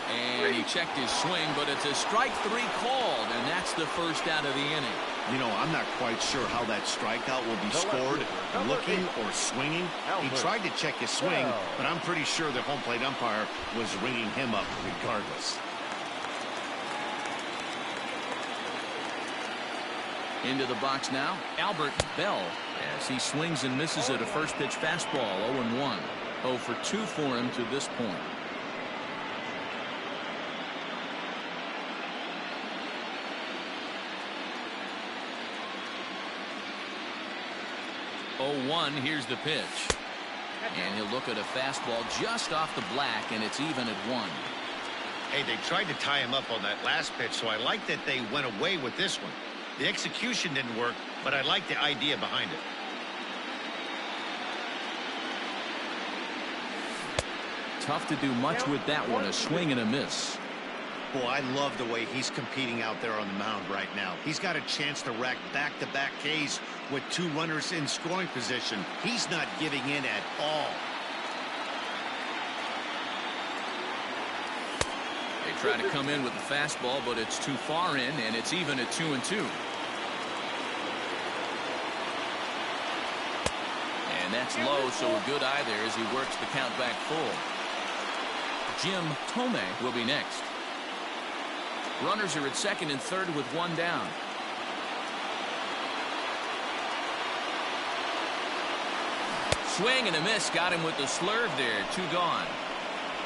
And he checked his swing, but it's a strike 3 called, and that's the first out of the inning. You know, I'm not quite sure how that strikeout will be scored, looking or swinging. He tried to check his swing, but I'm pretty sure the home plate umpire was ringing him up regardless. Into the box now, Albert Bell, as he swings and misses at a first pitch fastball. 0-1. 0 for 2 for him to this point. Here's the pitch. And he'll look at a fastball just off the black, and it's even at 1. Hey, they tried to tie him up on that last pitch, so I like that they went away with this one. The execution didn't work, but I like the idea behind it. Tough to do much with that one. A swing and a miss. Boy, I love the way he's competing out there on the mound right now. He's got a chance to rack back-to-back Ks with 2 runners in scoring position. He's not giving in at all. They try to come in with the fastball, but it's too far in, and it's even at 2-2. And that's low, so a good eye there as he works the count back full. Jim Thome will be next. Runners are at second and third with 1 down. Swing and a miss. Got him with the slurve there. 2 gone.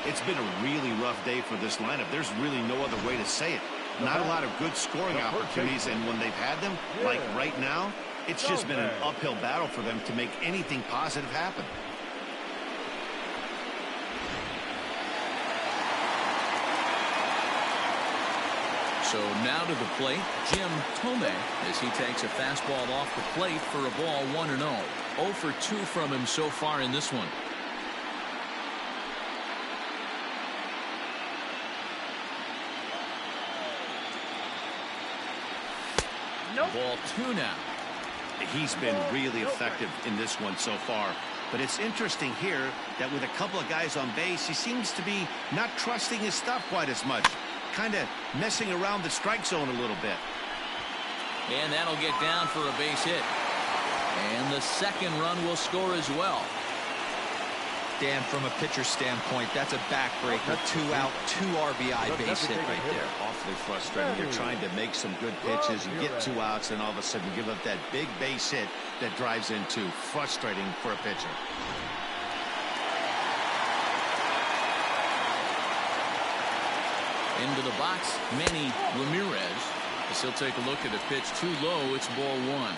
It's been a really rough day for this lineup. There's really no other way to say it. Not a lot of good scoring opportunities, and when they've had them, like right now, it's just been an uphill battle for them to make anything positive happen. So now to the plate, Jim Thome, as he takes a fastball off the plate for a ball 1-0. 0 for 2 from him so far in this one. Ball 2 now. He's been really effective in this one so far. But it's interesting here that with a couple of guys on base, he seems to be not trusting his stuff quite as much. Kind of messing around the strike zone a little bit. And that'll get down for a base hit. And the second run will score as well. Dan, from a pitcher standpoint, that's a backbreaker. 2 out, 2 RBI base hit right there. Awfully frustrating. You're trying to make some good pitches and get 2 outs, and all of a sudden you give up that big base hit that drives in 2. Frustrating for a pitcher. Into the box, Manny Ramirez. As he'll take a look at a pitch too low. It's ball 1.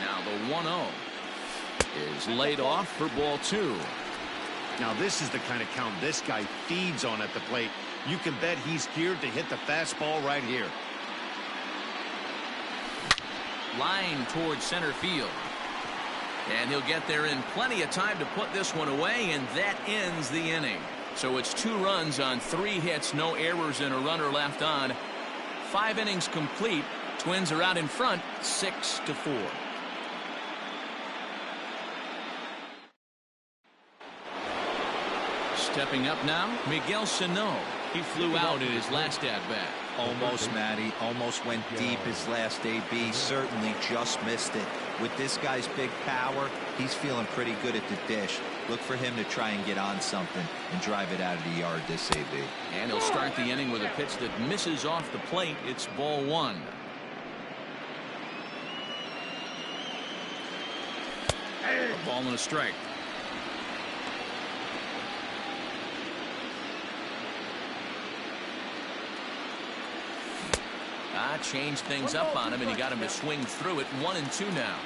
Now the 1-0 is laid off for ball 2. Now this is the kind of count this guy feeds on at the plate. You can bet he's geared to hit the fastball right here. Line towards center field. And he'll get there in plenty of time to put this one away, and that ends the inning. So it's 2 runs on 3 hits, no errors, and a runner left on. 5 innings complete. Twins are out in front 6-4. Stepping up now, Miguel Sano. He flew out in his last at-bat. Almost, Matty. Almost went deep his last AB. Certainly just missed it. With this guy's big power, he's feeling pretty good at the dish. Look for him to try and get on something and drive it out of the yard this AB. And he'll start the inning with a pitch that misses off the plate. It's ball 1. A ball and a strike. Changed things up on him, and he got him to swing through it. 1-2 now.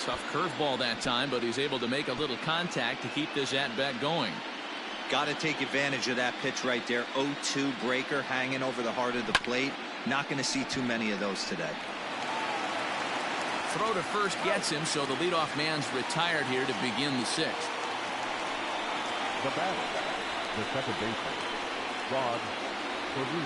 Tough curveball that time, but he's able to make a little contact to keep this at-bat going. Got to take advantage of that pitch right there. 0-2 breaker hanging over the heart of the plate. Not going to see too many of those today. Throw to first gets him, so the leadoff man's retired here to begin the 6th. The batter, the second baseman, Rod Carew.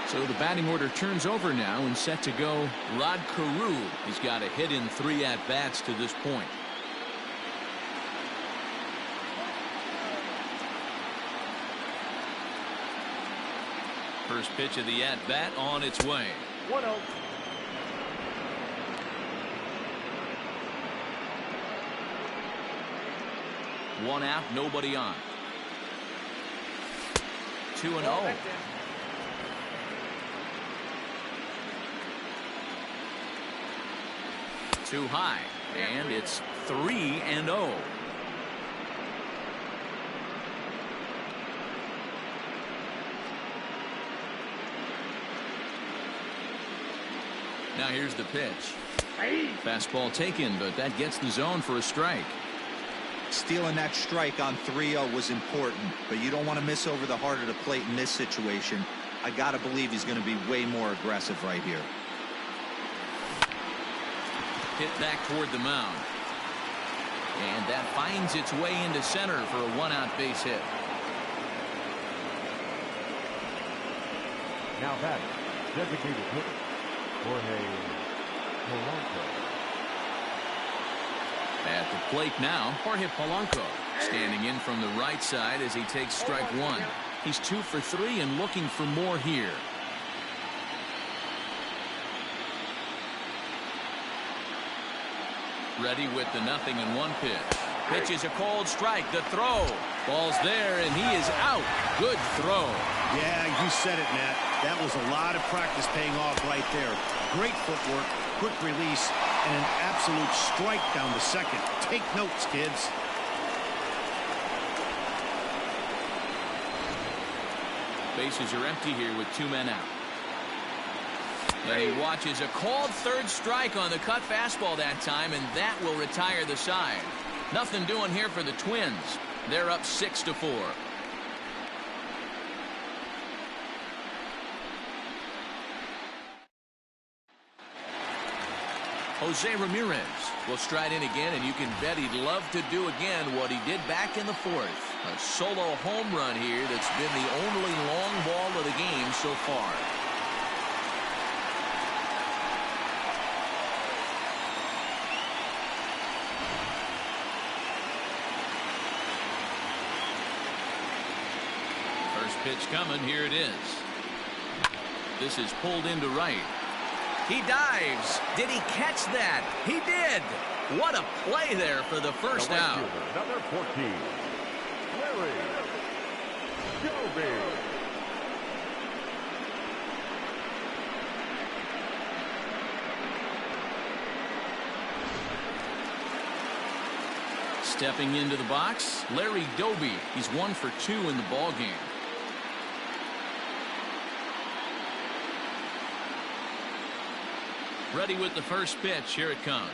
So the batting order turns over now and set to go. Rod Carew. He's got a hit in 3 at-bats to this point. First pitch of the at-bat on its way. 1-0. One out, nobody on. 2-0. Too high, and it's 3-0. Now here's the pitch. Fastball taken, but that gets the zone for a strike. Stealing that strike on 3-0 was important, but you don't want to miss over the heart of the plate in this situation. I got to believe he's going to be way more aggressive right here. Hit back toward the mound. And that finds its way into center for a 1-out base hit. Now batting, designated hitter, Jorge Polanco. At the plate now, Jorge Polanco standing in from the right side as he takes strike 1. He's 2 for 3 and looking for more here. Ready with the 0-1 pitch. Pitch is a cold strike. The throw. Ball's there, and he is out. Good throw. Yeah, you said it, Matt. That was a lot of practice paying off right there. Great footwork, quick release, and an absolute strike down to second. Take notes, kids. Bases are empty here with 2 men out. And he watches a called third strike on the cut fastball that time, and that will retire the side. Nothing doing here for the Twins. They're up 6-4. Jose Ramirez will stride in again, and you can bet he'd love to do again what he did back in the 4th. A solo home run here that's been the only long ball of the game so far. First pitch coming. Here it is. This is pulled into right. He dives. Did he catch that? He did. What a play there for the first out. Number 14, Larry Doby. Stepping into the box, Larry Doby. He's 1 for 2 in the ball game. Ready with the first pitch. Here it comes.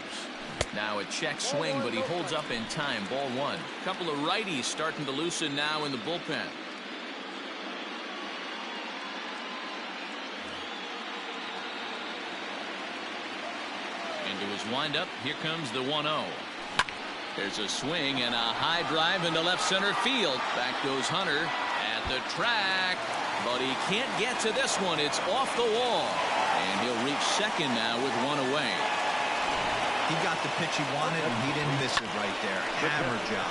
Now a check swing, but he holds up in time. Ball 1. Couple of righties starting to loosen now in the bullpen. Into his windup. Here comes the 1-0. There's a swing and a high drive into left center field. Back goes Hunter at the track, but he can't get to this one. It's off the wall, and he'll reach second now with one away. He got the pitch he wanted, and he didn't miss it right there. Hammer job.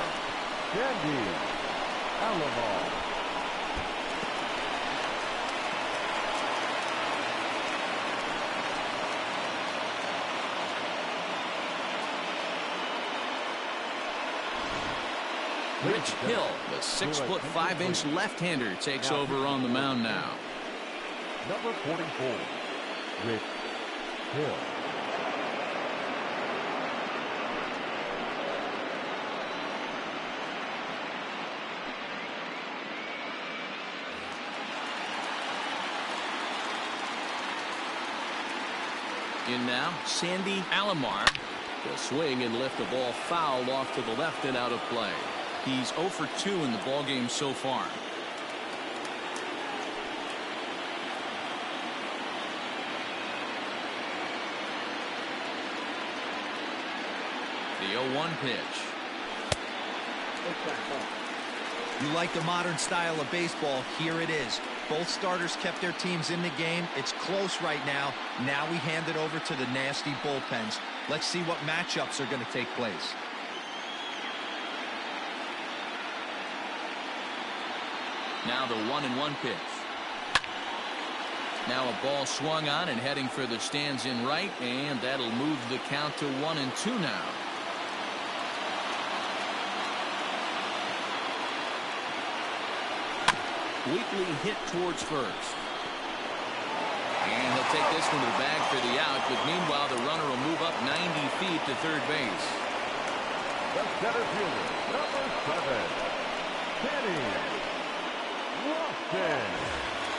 Rich Hill, the 6'5" left-hander, takes over on the mound now. Number 44, Rich Hill. In now, Sandy Alomar. The swing and lift the ball fouled off to the left and out of play. He's 0 for 2 in the ballgame so far. The 0-1 pitch. You like the modern style of baseball? Here it is. Both starters kept their teams in the game. It's close right now. Now we hand it over to the nasty bullpens. Let's see what matchups are going to take place. Now the 1-1 pitch. Now a ball swung on and heading for the stands in right, and that'll move the count to 1-2 now. Weekly hit towards first. And he'll take this one to the bag for the out, but meanwhile the runner will move up 90 feet to third base. The center fielder, number 7, Kenny Lofton.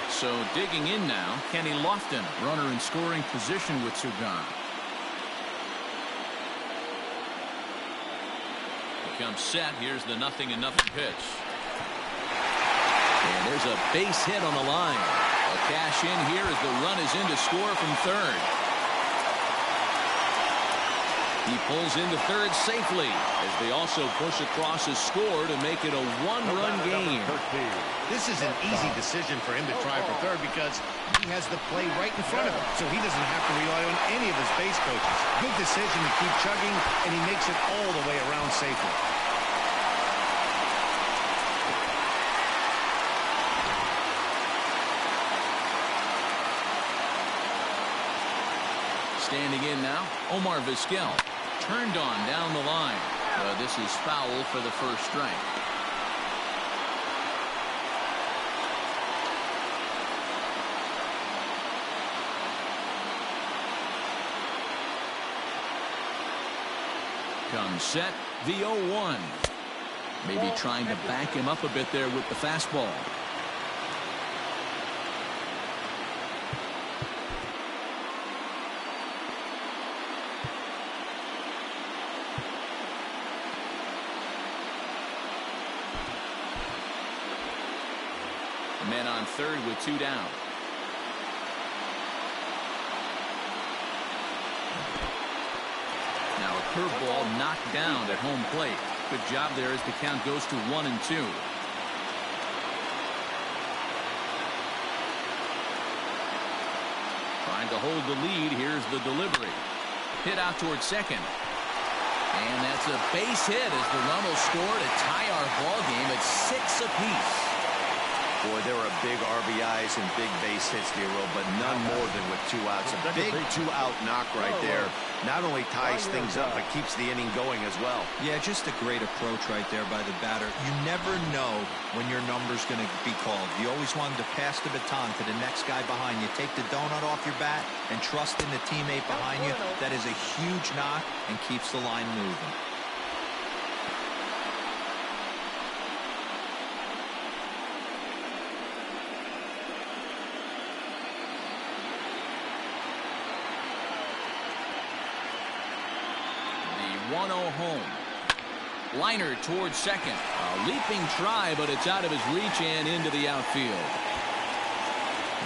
So digging in now, Kenny Lofton, runner in scoring position with two gone. He comes set. Here's the 0-0 pitch. And there's a base hit on the line. A cash in here as the run is in to score from third. He pulls into third safely as they also push across his score to make it a one-run game. This is an easy decision for him to try for third because he has the play right in front of him, so he doesn't have to rely on any of his base coaches. Good decision to keep chugging, and he makes it all the way around safely. Standing in now, Omar Vizquel. Turned on down the line. This is foul for the first strike. Comes set, the 0-1. Maybe trying to back him up a bit there with the fastball. Men on third with two down. Now a curveball knocked down at home plate. Good job there as the count goes to 1-2. Trying to hold the lead. Here's the delivery. Hit out towards second. And that's a base hit as the run will score to tie our ball game at 6 apiece. Boy, there are big RBIs and big base hits, D-Roll, but none more than with 2 outs. A big 2-out knock right there. Not only ties things up, but keeps the inning going as well. Yeah, just a great approach right there by the batter. You never know when your number's going to be called. You always want to pass the baton to the next guy behind you. Take the donut off your bat and trust in the teammate behind you. That is a huge knock and keeps the line moving. The 1-0 home. Liner towards second. A leaping try, but it's out of his reach and into the outfield.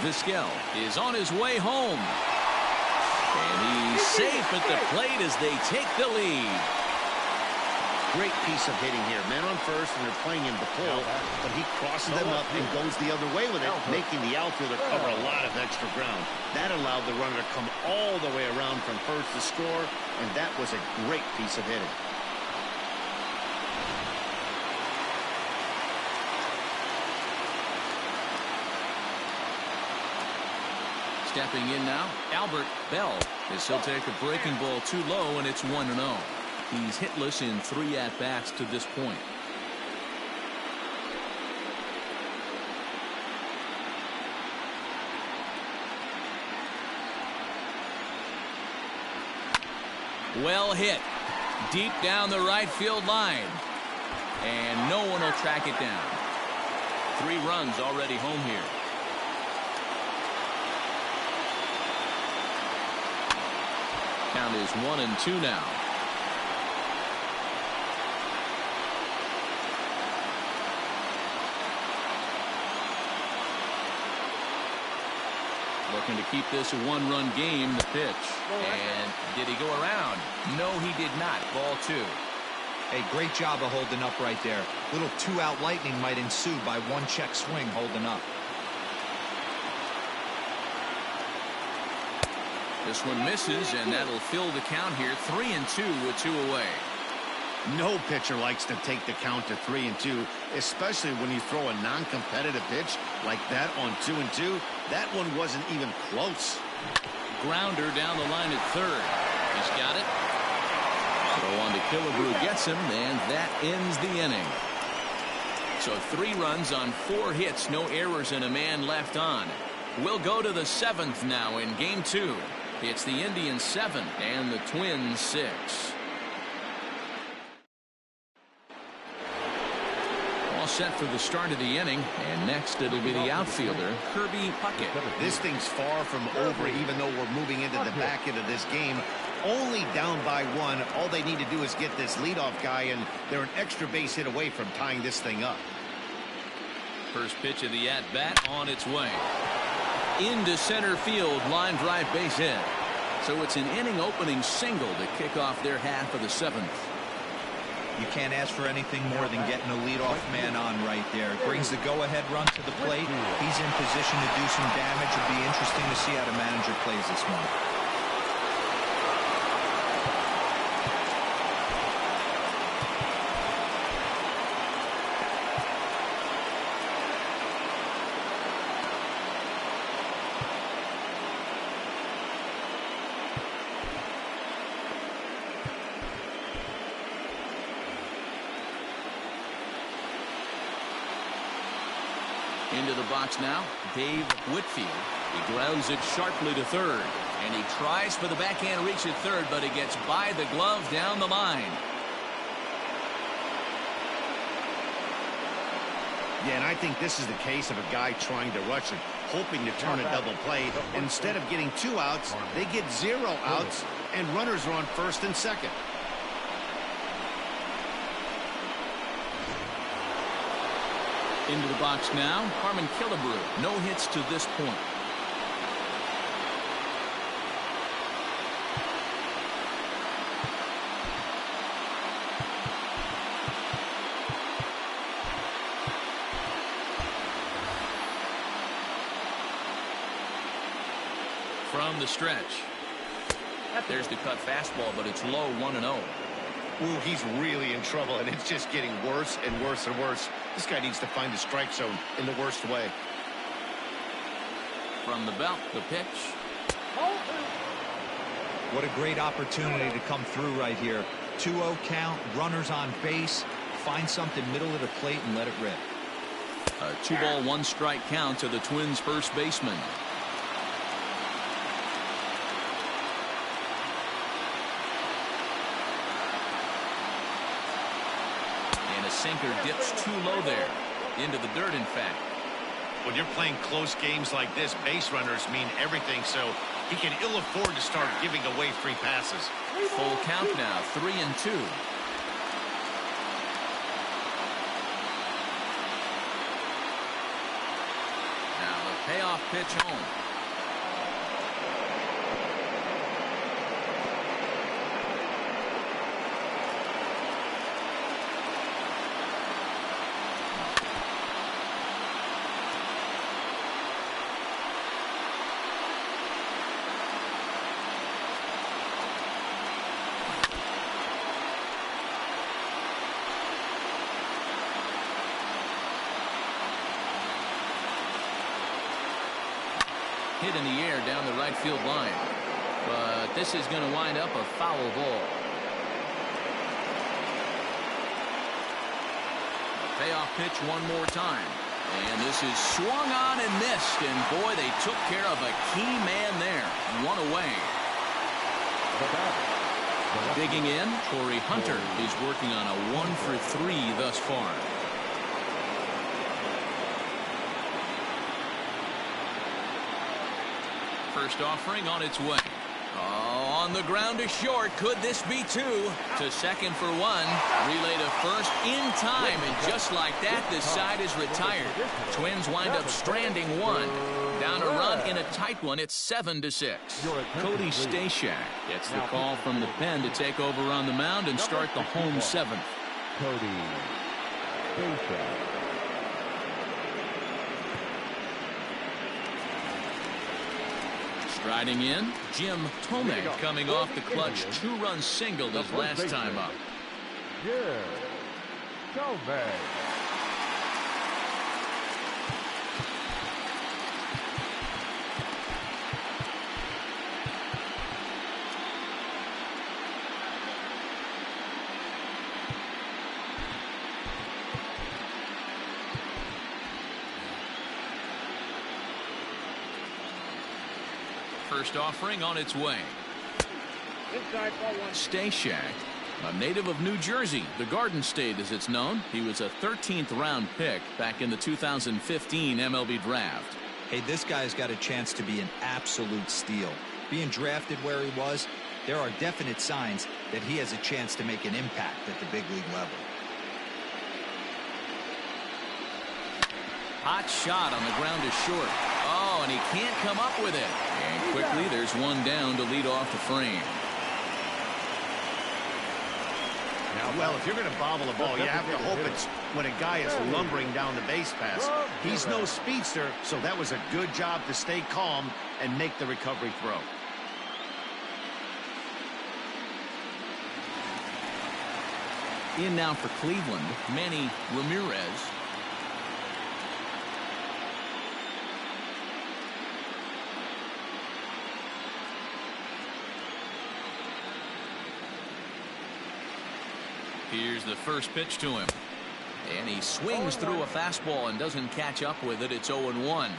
Vizquel is on his way home. And he's safe at the plate as they take the lead. Great piece of hitting here. Men on first, and they're playing him to pull, but he crosses them up and goes the other way with it, making the outfielder cover a lot of extra ground. That allowed the runner to come all the way around from first to score, and that was a great piece of hitting. Stepping in now, Albert Bell, as he'll take a breaking ball too low, and it's 1-0. He's hitless in 3 at-bats to this point. Well hit. Deep down the right field line. And no one will track it down. 3 runs already home here. Count is 1-2 now. Looking to keep this a 1-run game. The pitch. And did he go around? No, he did not. Ball 2. Hey, great job of holding up right there. Little 2-out lightning might ensue by 1 check swing holding up. This one misses, and that'll fill the count here. 3-2 with 2 away. No pitcher likes to take the count to 3-2, especially when you throw a non-competitive pitch like that on 2-2. That one wasn't even close. Grounder down the line at third. He's got it. Throw on to Killebrew gets him, and that ends the inning. So 3 runs on 4 hits, no errors, and a man left on. We'll go to the 7th now in game 2. It's the Indians 7 and the Twins 6. All set for the start of the inning, and next it'll be the outfielder, Kirby Puckett. This thing's far from over, even though we're moving into the back end of this game. Only down by 1. All they need to do is get this leadoff guy, and they're an extra base hit away from tying this thing up. First pitch of the at-bat on its way. Into center field, line drive base hit. So it's an inning opening single to kick off their half of the 7th. You can't ask for anything more than getting a leadoff man on right there. Brings the go-ahead run to the plate. He's in position to do some damage. It'll be interesting to see how the manager plays this one. Into the box now, Dave Whitfield. He grounds it sharply to third, and he tries for the backhand reach at third, but he gets by the glove down the line. Yeah, and I think this is the case of a guy trying to rush it, hoping to turn a double play. Instead of getting 2 outs, they get 0 outs, and runners are on first and second. Into the box now, Harmon Killebrew. No hits to this point. From the stretch. There's the cut fastball, but it's low, 1-0. Ooh, he's really in trouble, and it's just getting worse and worse and worse. This guy needs to find the strike zone in the worst way. From the belt, the pitch. What a great opportunity to come through right here. 2-0 count, runners on base. Find something middle of the plate and let it rip. A 2-ball, 1-strike count to the Twins' first baseman. Sinker dips too low there. Into the dirt, in fact. When you're playing close games like this, base runners mean everything, so he can ill afford to start giving away free passes. Full count now, 3-2. Now the payoff pitch home. hit in the air down the right field line. But this is going to wind up a foul ball. Payoff pitch one more time. And this is swung on and missed. And boy, they took care of a key man there. One away. Digging in, Torrey Hunter is working on a 1-for-3 thus far. First offering on its way. Oh, on the ground to short. Could this be two? To second for one. Relay to first in time. And just like that, this side is retired. Twins wind up stranding one. Down a run in a tight one. It's 7-6. Cody Stashak gets the call from the pen to take over on the mound and start the home seventh. Cody Stashak. Striding in, Jim Tomei coming off the clutch two-run single his last time up. Yeah, Tomei. First offering on its way. Inside ball one. Stashak, a native of New Jersey, the Garden State as it's known. He was a 13th round pick back in the 2015 MLB draft. Hey, this guy's got a chance to be an absolute steal. Being drafted where he was, there are definite signs that he has a chance to make an impact at the big league level. Hot shot on the ground to short. Oh, and he can't come up with it. And quickly, there's one down to lead off the frame. Well, if you're going to bobble a ball, you have to hope it's when a guy is lumbering down the base pass. He's no speedster, so that was a good job to stay calm and make the recovery throw. In now for Cleveland, Manny Ramirez. Here's the first pitch to him. And he swings through a fastball and doesn't catch up with it. It's 0-1.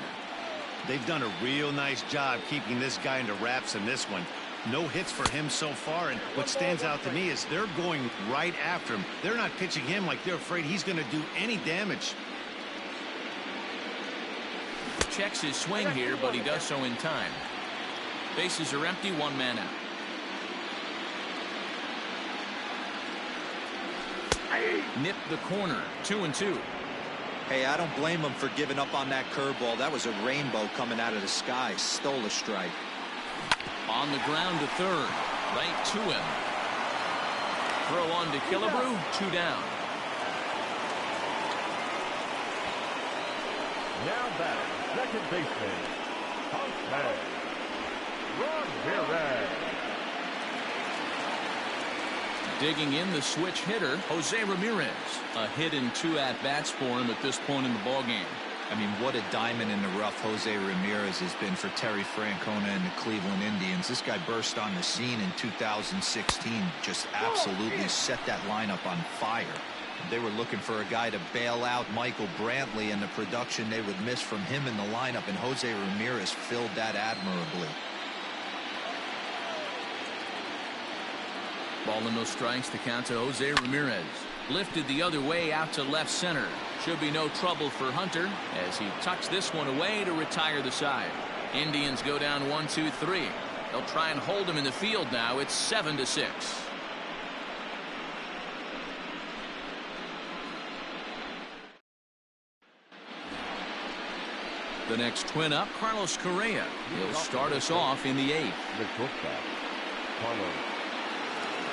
They've done a real nice job keeping this guy into wraps in this one. No hits for him so far, and what stands out to me is they're going right after him. They're not pitching him like they're afraid he's going to do any damage. Checks his swing here, but he does so in time. Bases are empty, one man out. Nipped the corner, 2-2. Hey, I don't blame him for giving up on that curveball. That was a rainbow coming out of the sky. Stole a strike. On the ground to third, right to him. Throw on to Killebrew, 2 down. Now back, second baseman, Ramirez. Digging in, the switch hitter, Jose Ramirez. A hit in 2 at-bats for him at this point in the ballgame. I mean, what a diamond in the rough Jose Ramirez has been for Terry Francona and the Cleveland Indians. This guy burst on the scene in 2016, just absolutely set that lineup on fire. They were looking for a guy to bail out Michael Brantley and the production they would miss from him in the lineup, and Jose Ramirez filled that admirably. Ball and no strikes, to count to Jose Ramirez. Lifted the other way out to left center. Should be no trouble for Hunter as he tucks this one away to retire the side. Indians go down 1-2-3. They'll try and hold him in the field now. It's 7-6. The next twin up, Carlos Correa. He'll start us off in the 8th. The shortstop, Carlos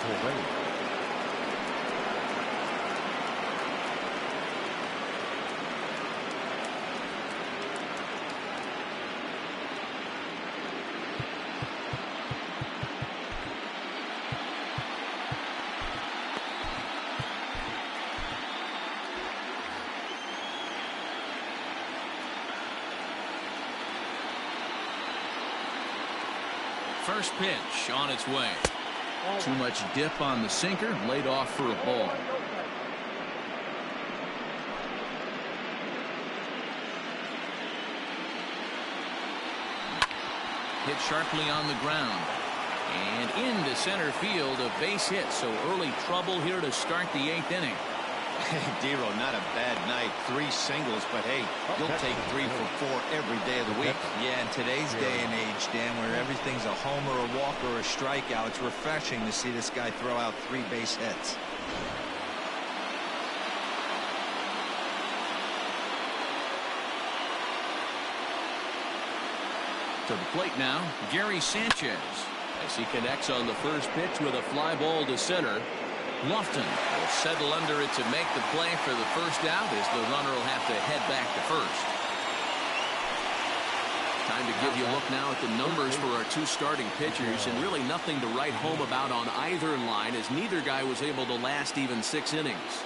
Correa. First pitch on its way. Too much dip on the sinker, laid off for a ball. Hit sharply on the ground. And into center field, a base hit. So early trouble here to start the 8th inning. Hey, Dero, not a bad night. 3 singles, but hey, you'll take 3 for 4 every day of the week. Yeah, in today's day and age, Dan, where everything's a homer, a walk, or a strikeout, it's refreshing to see this guy throw out 3 base hits. To the plate now, Gary Sanchez, as he connects on the first pitch with a fly ball to center. Lofton will settle under it to make the play for the first out, as the runner will have to head back to first. Time to give you a look now at the numbers for our 2 starting pitchers, and really nothing to write home about on either line, as neither guy was able to last even 6 innings.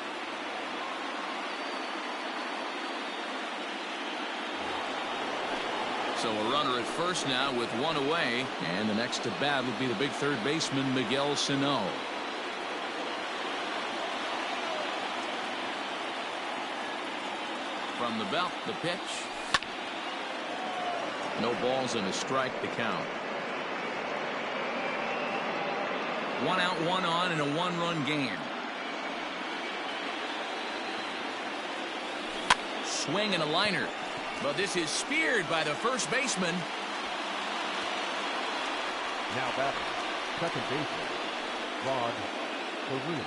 So a runner at first now with 1 away, and the next to bat will be the big third baseman, Miguel Sano. From the belt, the pitch. No balls and a strike to count. 1 out, 1 on in a 1-run game. Swing and a liner. But this is speared by the first baseman. Now batting, second baseman, Rod Carew.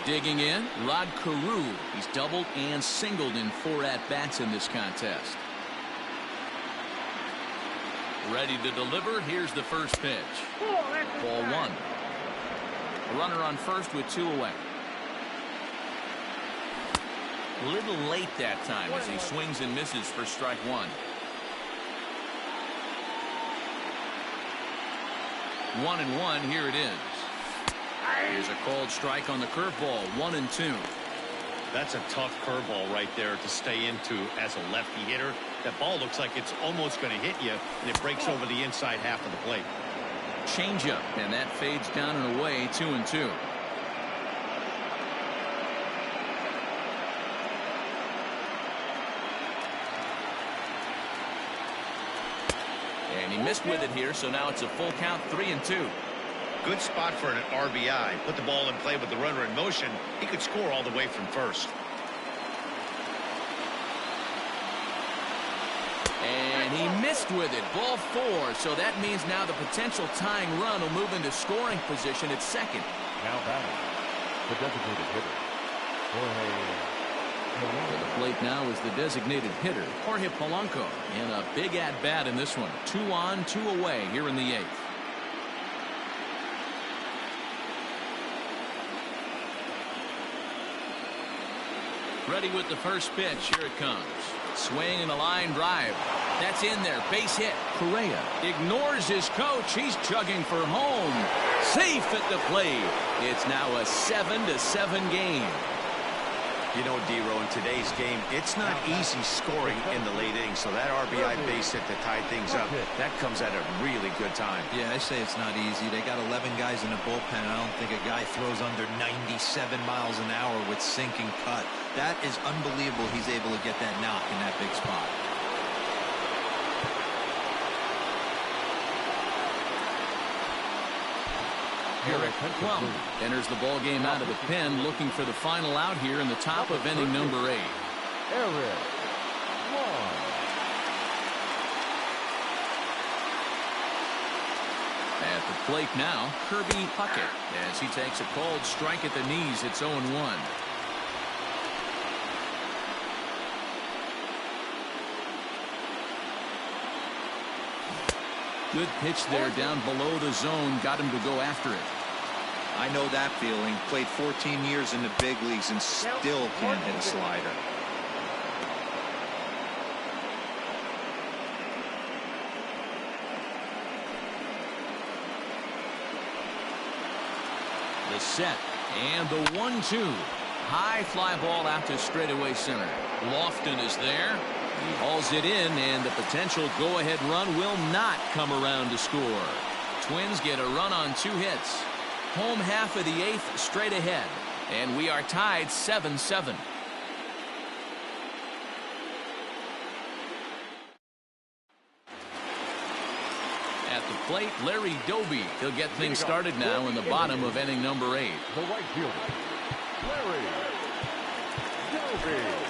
Digging in, Rod Carew. He's doubled and singled in 4 at-bats in this contest. Ready to deliver. Here's the first pitch. Ball 1. A runner on first with 2 away. A little late that time as he swings and misses for strike 1. 1-1. Here it is. Here's a called strike on the curveball. 1-2. That's a tough curveball right there to stay into as a lefty hitter. That ball looks like it's almost going to hit you, and it breaks over the inside half of the plate. Changeup, and that fades down and away. 2-2. And he missed with it here, so now it's a full count. 3-2. Good spot for an RBI. Put the ball in play with the runner in motion. He could score all the way from first. And he missed with it. Ball 4. So that means now the potential tying run will move into scoring position at second. Now batting, the designated hitter, To the plate now is the designated hitter, Jorge Polanco. And a big at-bat in this one. 2 on, 2 away here in the 8th. Ready with the first pitch. Here it comes. Swing and a line drive. That's in there. Base hit. Correa ignores his coach. He's chugging for home. Safe at the plate. It's now a 7-7 game. You know, Dero, in today's game, it's not easy scoring in the late innings, so that RBI base hit to tie things up, that comes at a really good time. Yeah, I say it's not easy. They got 11 guys in the bullpen. I don't think a guy throws under 97 miles an hour with sinking cut. That is unbelievable he's able to get that knock in that big spot. Eric Plum enters the ball game out of the pen, looking for the final out here in the top of inning number 8. Eric Plum. At the plate now, Kirby Puckett, as he takes a called strike at the knees. It's 0-1. Good pitch there down below the zone. Got him to go after it. I know that feeling. Played 14 years in the big leagues and still can't hit a slider. The set and the 1-2. High fly ball out to straightaway center. Lofton is there. He hauls it in, and the potential go-ahead run will not come around to score. Twins get a run on 2 hits. Home half of the 8th straight ahead, and we are tied 7-7. At the plate, Larry Doby. He'll get things started now in the bottom of inning number 8. The right fielder, Larry Doby.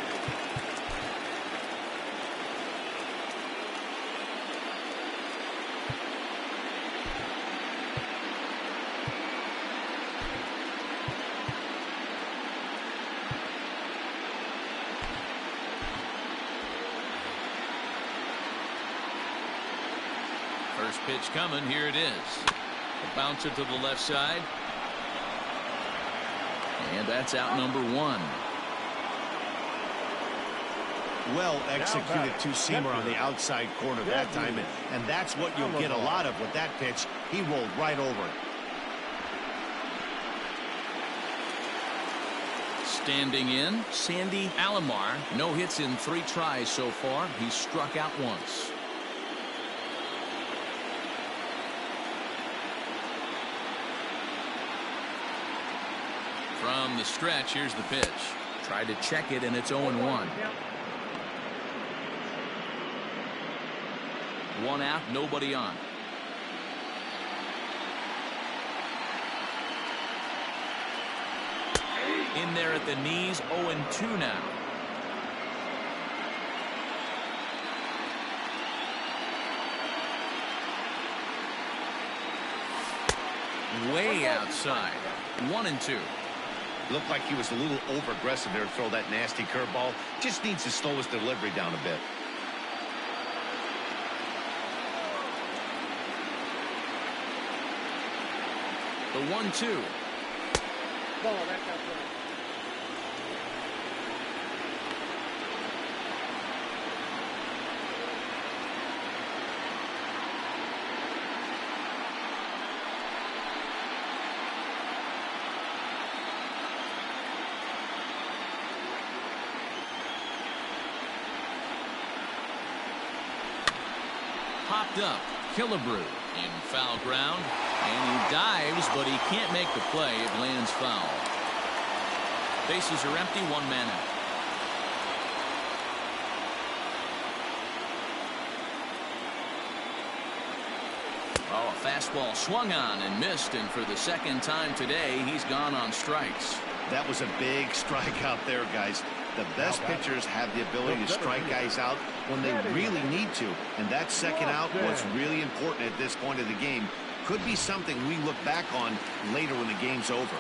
First pitch coming. Here it is. A bouncer to the left side. And that's out number 1. Well executed two-seamer on the outside corner that time, and that's what you'll get a lot of with that pitch. He rolled right over it. Standing in, Sandy Alomar. No hits in 3 tries so far. He's struck out once. From the stretch, here's the pitch. Tried to check it, and it's 0-1. 1 out, nobody on. In there at the knees, 0-2 now. Way outside. 1-2. Looked like he was a little over-aggressive there to throw that nasty curveball. Just needs to slow his delivery down a bit. The 1-2. Ball, that's outside. Popped up. Killebrew in foul ground, and he dives, but he can't make the play. It lands foul. Bases are empty, 1 man out. Oh, a fastball swung on and missed, and for the 2nd time today, he's gone on strikes. That was a big strikeout there, guys. The best pitchers have the ability to strike guys out when they really need to, and that 2nd out was really important at this point of the game. Could be something we look back on later when the game's over.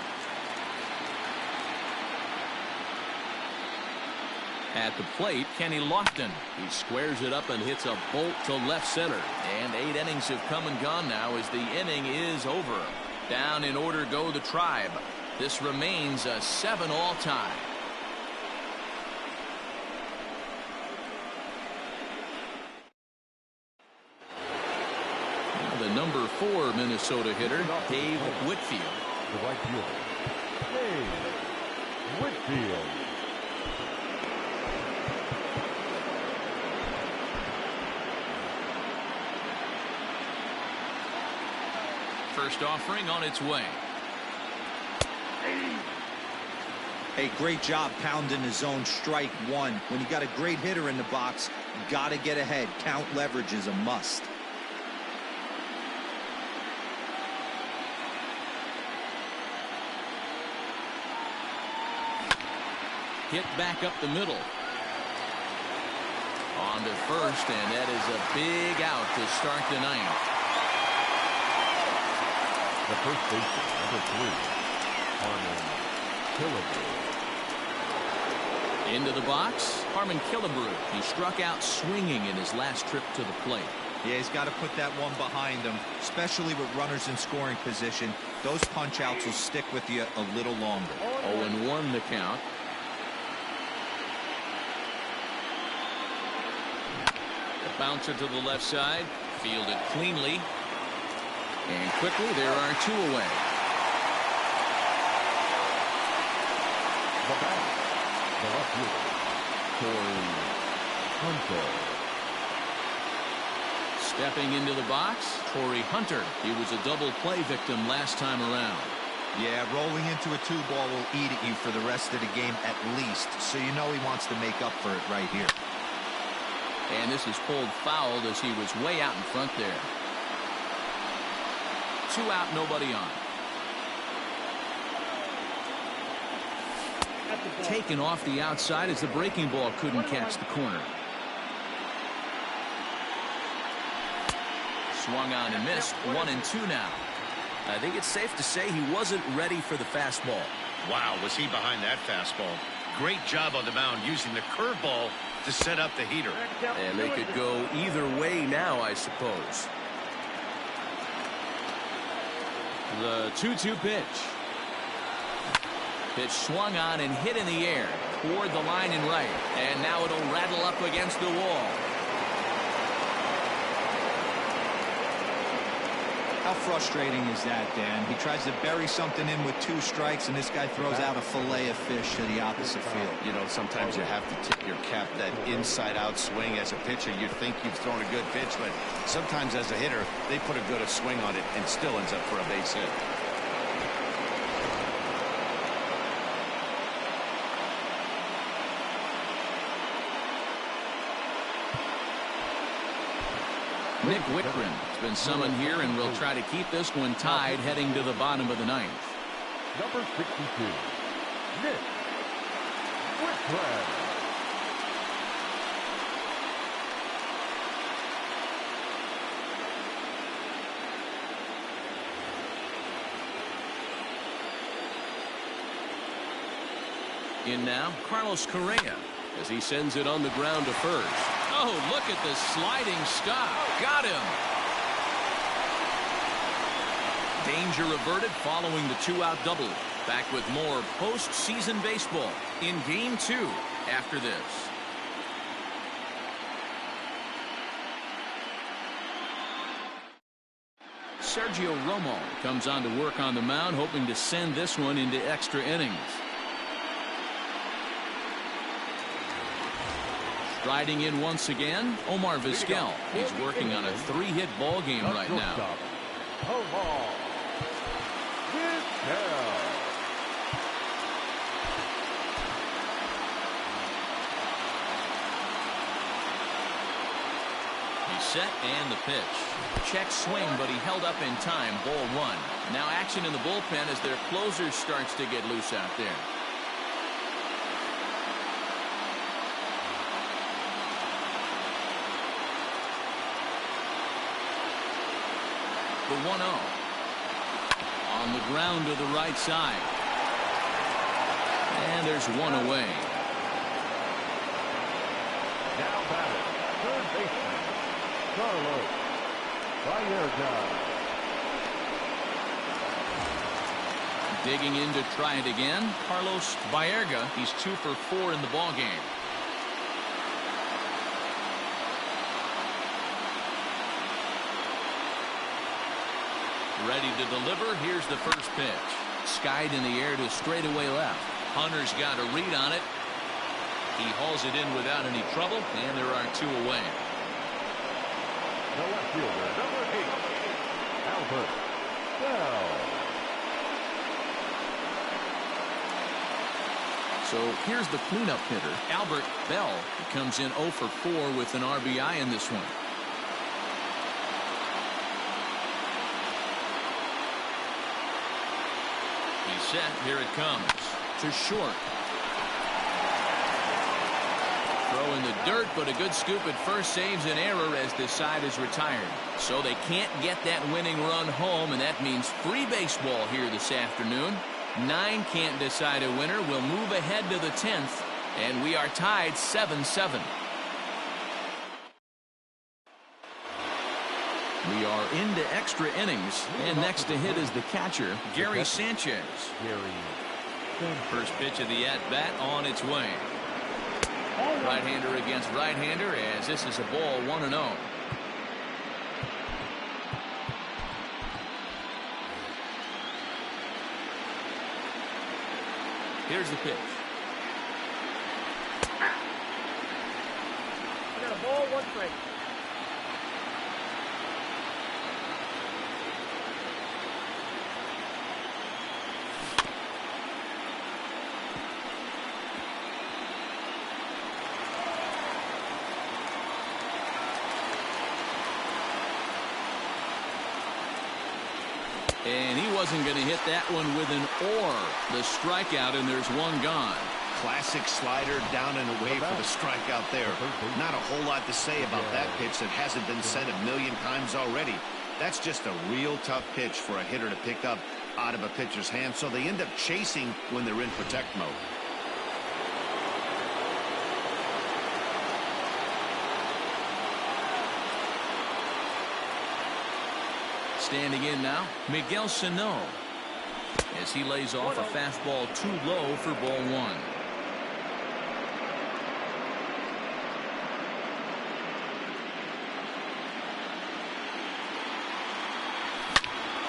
At the plate, Kenny Lofton. He squares it up and hits a bolt to left center. And 8 innings have come and gone now as the inning is over. Down in order go the Tribe. This remains a 7-all tie. Now the number 4 Minnesota hitter, Dave Whitfield. The right fielder, Dave Whitfield. First offering on its way. Hey, great job pounding the zone. Strike 1. When you got a great hitter in the box, got to get ahead. Count leverage is a must. Hit back up the middle. On to first, and that is a big out to start the 9th. The first baseman, number 3, Harmon Killebrew. Into the box, Harmon Killebrew. He struck out swinging in his last trip to the plate. Yeah, he's got to put that one behind him, especially with runners in scoring position. Those punch-outs will stick with you a little longer. 0-1 the count. The bouncer to the left side, fielded cleanly. And quickly, there are 2 away. The batter, the left fielder, Corey Hunter. Stepping into the box, Torrey Hunter. He was a double play victim last time around. Yeah, rolling into a 2-ball will eat at you for the rest of the game at least, so you know he wants to make up for it right here. And this is pulled fouled as he was way out in front there. 2 out, nobody on. Taken off the outside as the breaking ball couldn't catch the corner. Swung on and missed. 1-2 now. I think it's safe to say he wasn't ready for the fastball. Wow, was he behind that fastball. Great job on the mound using the curveball to set up the heater. And they could go either way now, I suppose. The 2-2 pitch. Pitch swung on and hit in the air toward the line and right. And now it'll rattle up against the wall. How frustrating is that, Dan? He tries to bury something in with 2 strikes, and this guy throws out a fillet of fish to the opposite field. You know, sometimes you have to tip your cap that inside-out swing. As a pitcher, you think you've thrown a good pitch, but sometimes as a hitter, they put a good swing on it and still ends up for a base hit. Nick Whitgren has been summoned here and will try to keep this one tied heading to the bottom of the 9th. Number 62, Nick Whitgren. In now, Carlos Correa as he sends it on the ground to first. Oh, look at the sliding stop. Got him. Danger averted following the 2-out double. Back with more postseason baseball in Game 2 after this. Sergio Romo comes on to work on the mound, hoping to send this one into extra innings. Striding in once again, Omar Vizquel. He's working on a 3-hit ball game right now. Omar Vizquel. He's set and the pitch. Check swing, but he held up in time. Ball 1. Now action in the bullpen as their closer starts to get loose out there. The 1-0 on the ground to the right side, and there's one away. Now batting, third baseman, Carlos Baerga. Digging in to try it again, Carlos Baerga. He's 2 for 4 in the ball game. Ready to deliver. Here's the first pitch. Skied in the air to straightaway left. Hunter's got a read on it. He hauls it in without any trouble, and there are 2 away. The left fielder, number 8, Albert Bell. So here's the cleanup hitter, Albert Bell. He comes in 0 for 4 with an RBI in this one. Set. Here it comes to short. Throw in the dirt, but a good scoop at first saves an error as this side is retired. So they can't get that winning run home, and that means free baseball here this afternoon. 9 can't decide a winner. We'll move ahead to the 10th, and we are tied 7-7. We are into extra innings, and next to hit is the catcher, Gary Sanchez. First pitch of the at-bat on its way. Right-hander against right-hander, as this is a ball 1-0. Here's the pitch. Ball, 1 strike. And he wasn't going to hit that one with an or. The strikeout, and there's one gone. Classic slider down and away for the strikeout there. Not a whole lot to say about that pitch that hasn't been said a million times already. That's just a real tough pitch for a hitter to pick up out of a pitcher's hand, so they end up chasing when they're in protect mode. Standing in now, Miguel Sano, as he lays off a fastball too low for ball 1.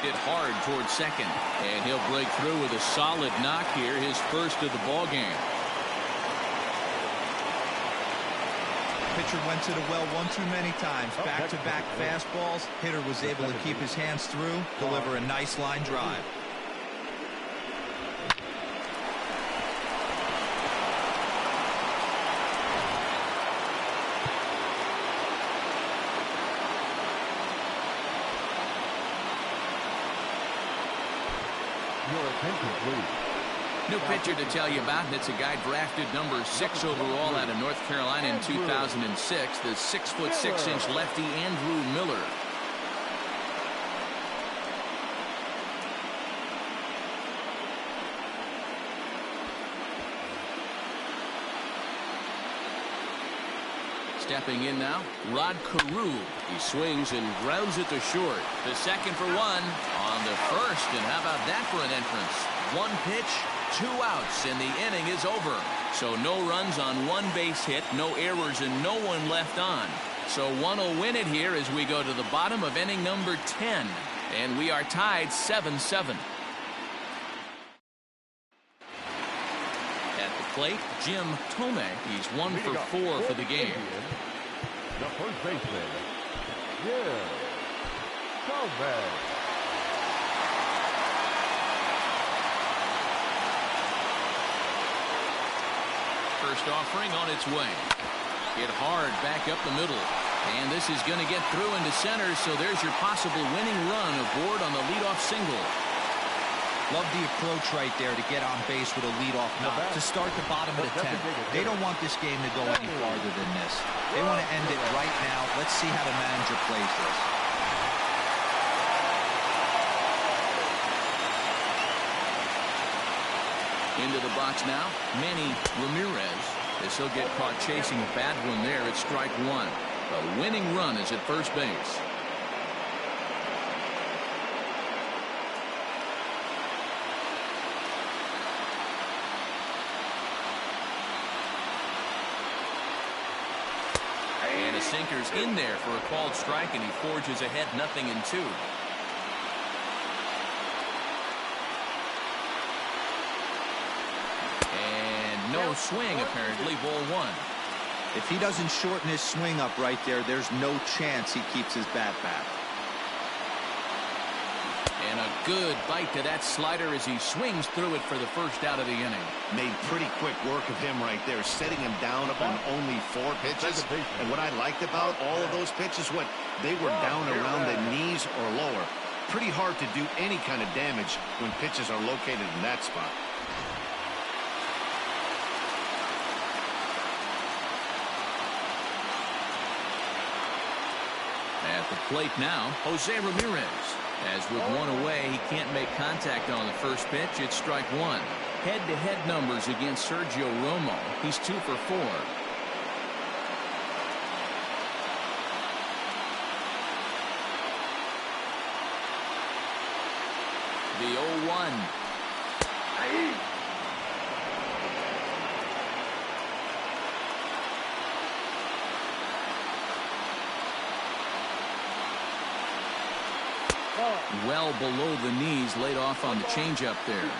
Hit hard towards second, and he'll break through with a solid knock here, his first of the ball game. Pitcher went to the well one too many times. Back-to-back fastballs. Hitter was able to keep his hands through, deliver a nice line drive. Your attention, please. New pitcher to tell you about, and it's a guy drafted number 6 overall out of North Carolina in 2006, the 6'6" lefty Andrew Miller. Stepping in now, Rod Carew. He swings and grounds it to short. The second for one on the first, and how about that for an entrance? 1 pitch, 2 outs, and the inning is over. So no runs on 1 base hit, no errors, and no one left on. So one will win it here as we go to the bottom of inning number 10. And we are tied 7-7. At the plate, Jim Thome. He's 1 for 4 for the game. The first baseman, Jim Thome. First offering on its way. Hit hard back up the middle. And this is going to get through into center, so there's your possible winning run aboard on the leadoff single. Love the approach right there to get on base with a leadoff knock to start the bottom of the 10th. They don't want this game to go any farther than this. They want to end it right now. Let's see how the manager plays this. Into the box now, Manny Ramirez, as he'll get caught chasing a bad one there at strike 1. The winning run is at first base. And a sinker's in there for a called strike, and he forges ahead 0-2. No swing, apparently, ball 1. If he doesn't shorten his swing up right there, there's no chance he keeps his bat back. And a good bite to that slider as he swings through it for the first out of the inning. Made pretty quick work of him right there, setting him down on only 4 pitches. And what I liked about all of those pitches, they were down around the knees or lower. Pretty hard to do any kind of damage when pitches are located in that spot. At the plate now, Jose Ramirez. As with 1 away, he can't make contact on the first pitch. It's strike 1. Head-to-head numbers against Sergio Romo. He's 2 for 4. The 0-1. Well below the knees, laid off on the changeup there.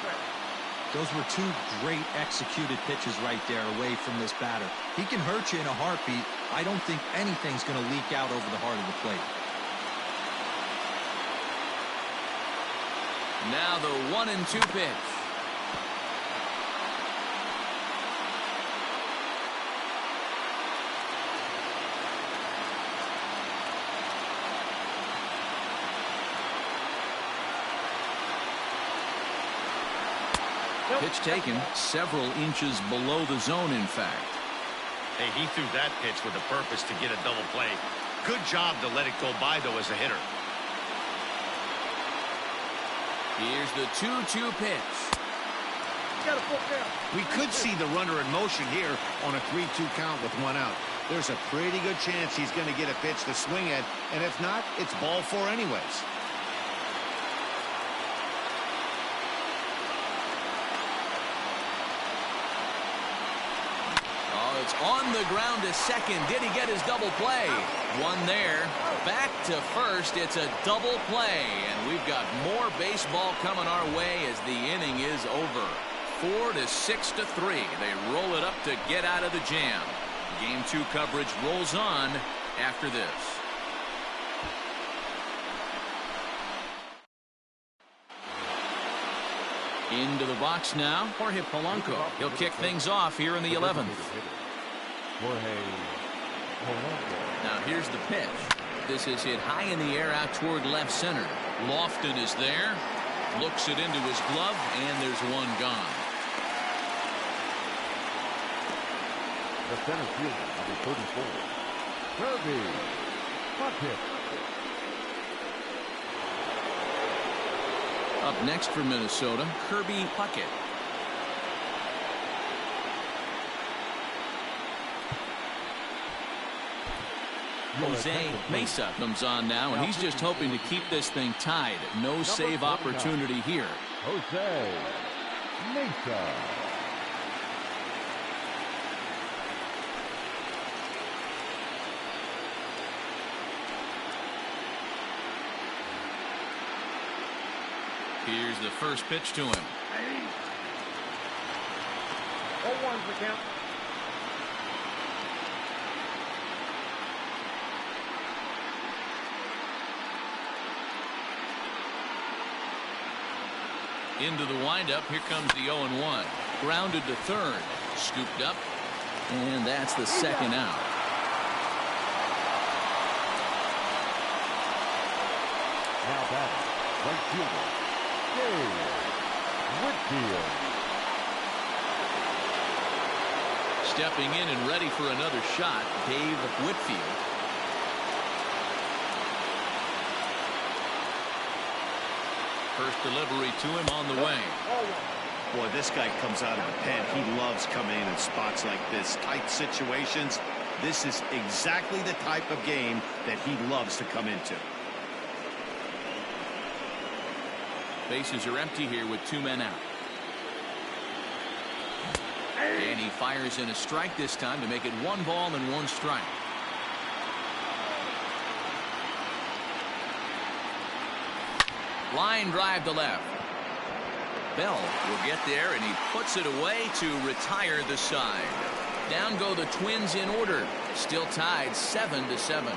Those were two great executed pitches right there away from this batter. He can hurt you in a heartbeat. I don't think anything's going to leak out over the heart of the plate. Now the 1-2 pitch. Pitch taken several inches below the zone, in fact. Hey, he threw that pitch with a purpose to get a double play. Good job to let it go by, though, as a hitter. Here's the 2-2 pitch. We could see the runner in motion here on a 3-2 count with one out. There's a pretty good chance he's going to get a pitch to swing at, and if not, it's ball four anyways. It's on the ground to second. Did he get his double play? One there. Back to first. It's a double play. And we've got more baseball coming our way as the inning is over. 4-6-3. They roll it up to get out of the jam. Game 2 coverage rolls on after this. Into the box now, Jorge Polanco. He'll kick things off here in the 11th. Now here's the pitch. This is hit high in the air out toward left center. Lofton is there. Looks it into his glove, and there's one gone. The center fielder, number 34, Kirby Puckett. Up next for Minnesota, Kirby Puckett. Jose Mesa comes on now, and he's just hoping to keep this thing tied. No save opportunity here. Jose Mesa. Here's the first pitch to him. 0-1's the count. Into the windup. Here comes the 0-1. Grounded to third. Scooped up. And that's the second out. Now batting, right fielder, Dave Whitfield. Stepping in and ready for another shot, Dave Whitfield. First delivery to him on the way. Boy, this guy comes out of the pen. He loves coming in spots like this. Tight situations. This is exactly the type of game that he loves to come into. Bases are empty here with 2 men out. And he fires in a strike this time to make it 1 ball and 1 strike. Line drive to left. Bell will get there, and he puts it away to retire the side. Down go the Twins in order. Still tied 7-7.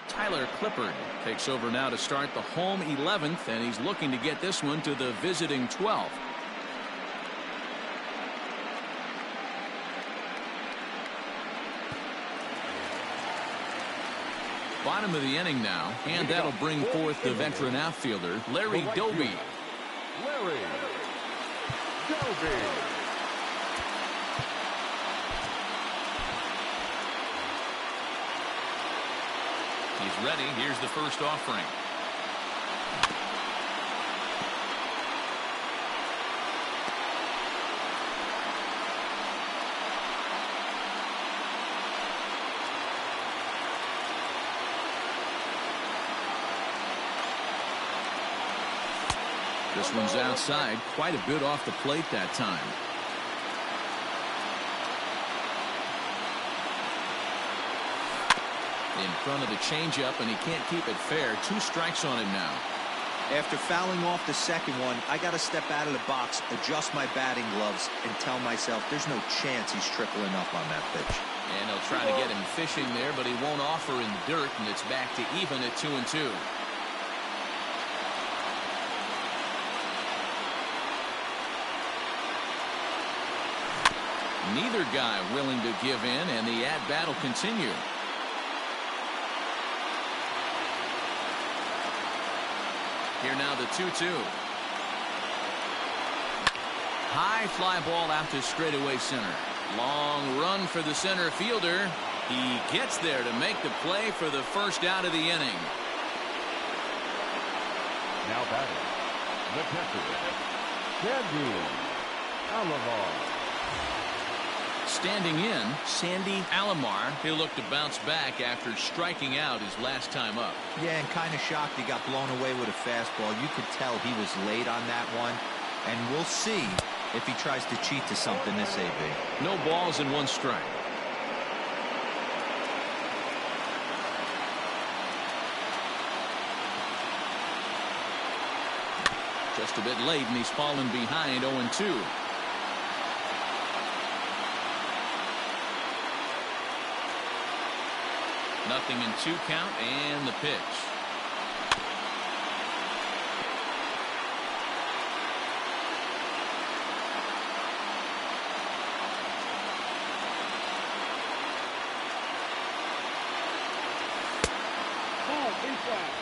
Tyler Clippard takes over now to start the home 11th, and he's looking to get this one to the visiting 12th. Bottom of the inning now, and that'll bring forth the veteran outfielder, Larry Doby. Larry Doby. He's ready. Here's the first offering. This one's outside, quite a bit off the plate that time. in front of the changeup, and he can't keep it fair. 2 strikes on him now. After fouling off the second one, I got to step out of the box, adjust my batting gloves, and tell myself there's no chance he's tripling up on that pitch. And he'll try to get him fishing there, but he won't offer in the dirt, and it's back to even at 2-2. Neither guy willing to give in, and the at-bat will continue. Here now the 2-2. High fly ball out to straightaway center. Long run for the center fielder. He gets there to make the play for the first out of the inning. Now batting, the catcher, Sandy Alomar. Standing in, Sandy Alomar. He'll look to bounce back after striking out his last time up. Yeah, and kind of shocked he got blown away with a fastball. You could tell he was late on that one. And we'll see if he tries to cheat to something this AB. No balls and 1 strike. Just a bit late, and he's fallen behind 0-2. Nothing in 2 count, and the pitch. Ball, inside.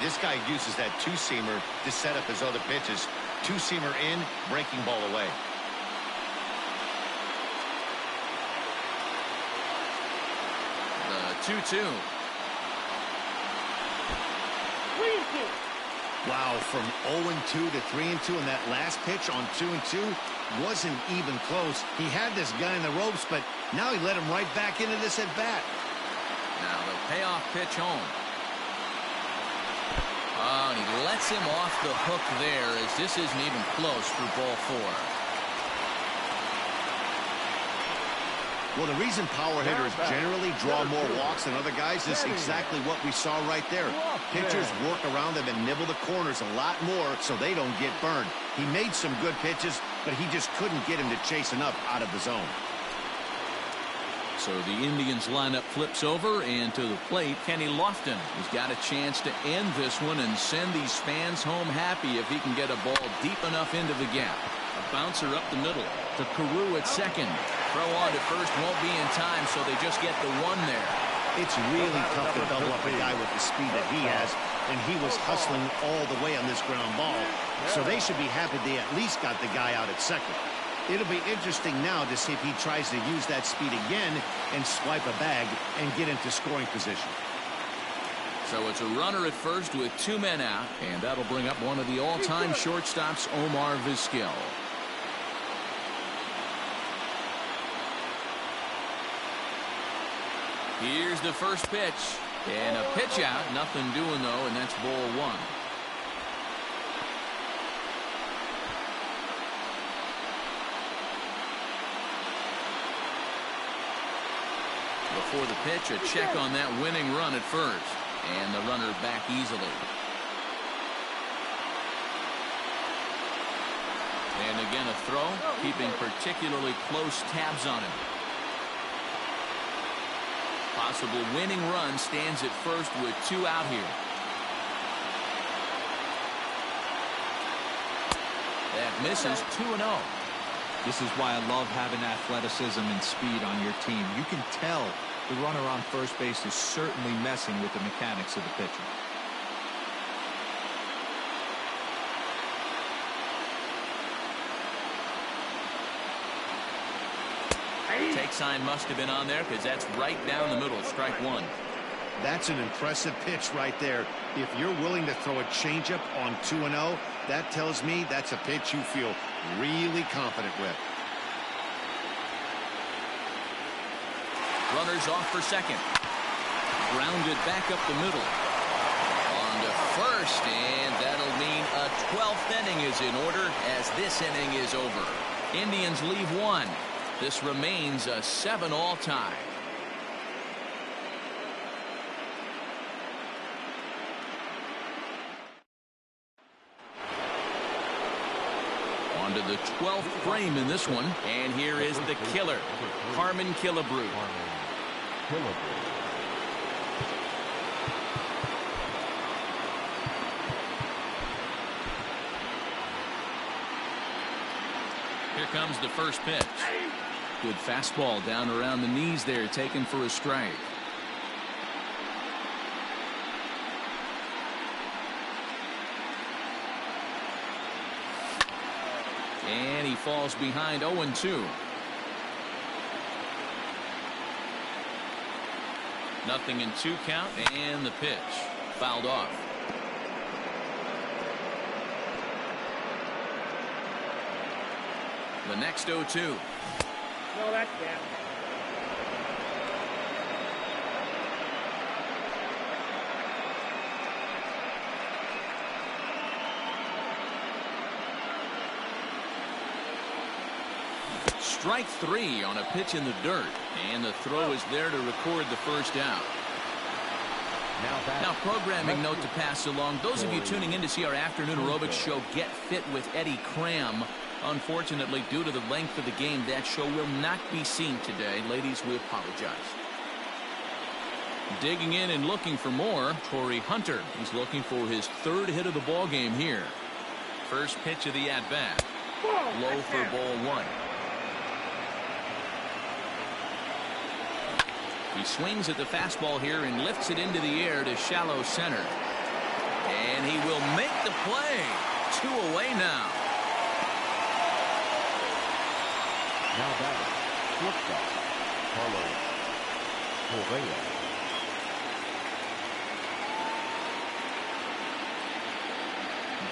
This guy uses that 2-seamer to set up his other pitches. 2-seamer in, breaking ball away. The 2-2. Wow, from 0-2 to 3-2, and that last pitch on 2-2 wasn't even close. He had this guy in the ropes, but now he let him right back into this at-bat. Now the payoff pitch home. Oh, and he lets him off the hook there, as this isn't even close for ball 4. Well, the reason power hitters generally draw more walks than other guys is exactly what we saw right there. Pitchers work around them and nibble the corners a lot more so they don't get burned. He made some good pitches, but he just couldn't get him to chase enough out of the zone. So the Indians lineup flips over, and to the plate, Kenny Lofton has got a chance to end this one and send these fans home happy if he can get a ball deep enough into the gap. A bouncer up the middle to Carew at second. Throw on to first won't be in time, so they just get the 1 there. It's really tough to double up a guy with the speed that he has, and he was hustling all the way on this ground ball. So they should be happy they at least got the guy out at second. It'll be interesting now to see if he tries to use that speed again and swipe a bag and get into scoring position. So it's a runner at first with 2 men out, and that'll bring up one of the all-time shortstops, Omar Vizquel. Here's the first pitch, and a pitch out. Nothing doing, though, and that's ball 1. Before the pitch, a check on that winning run at first, and the runner back easily. And again a throw, keeping particularly close tabs on him. Possible winning run stands at first with 2 out here. That misses. 2-0. This is why I love having athleticism and speed on your team. You can tell the runner on first base is certainly messing with the mechanics of the pitcher. Take sign must have been on there, because that's right down the middle. Strike 1. That's an impressive pitch right there. If you're willing to throw a changeup on 2-0, that tells me that's a pitch you feel really confident with. Runners off for second. Grounded back up the middle. On on to first, and that'll mean a 12th inning is in order as this inning is over. Indians leave one. This remains a 7-all tie. On to the 12th frame in this one, and here is the killer, Harmon Killebrew. Here comes the first pitch. Good fastball down around the knees there, taken for a strike. And he falls behind 0-2. Nothing in 2 count, and the pitch fouled off. The next 0-2. No, that's bad. Strike 3 on a pitch in the dirt, and the throw is there to record the first out. Now, programming note to pass along. Those of you tuning in to see our afternoon aerobics show Get Fit with Eddie Cram, unfortunately, due to the length of the game, that show will not be seen today. Ladies, we apologize. Digging in and looking for more, Torrey Hunter. He's looking for his 3rd hit of the ball game here. First pitch of the at-bat. Low for ball 1. He swings at the fastball here and lifts it into the air to shallow center. And he will make the play. 2 away now. Now batting, shortstop, Carlos Correa.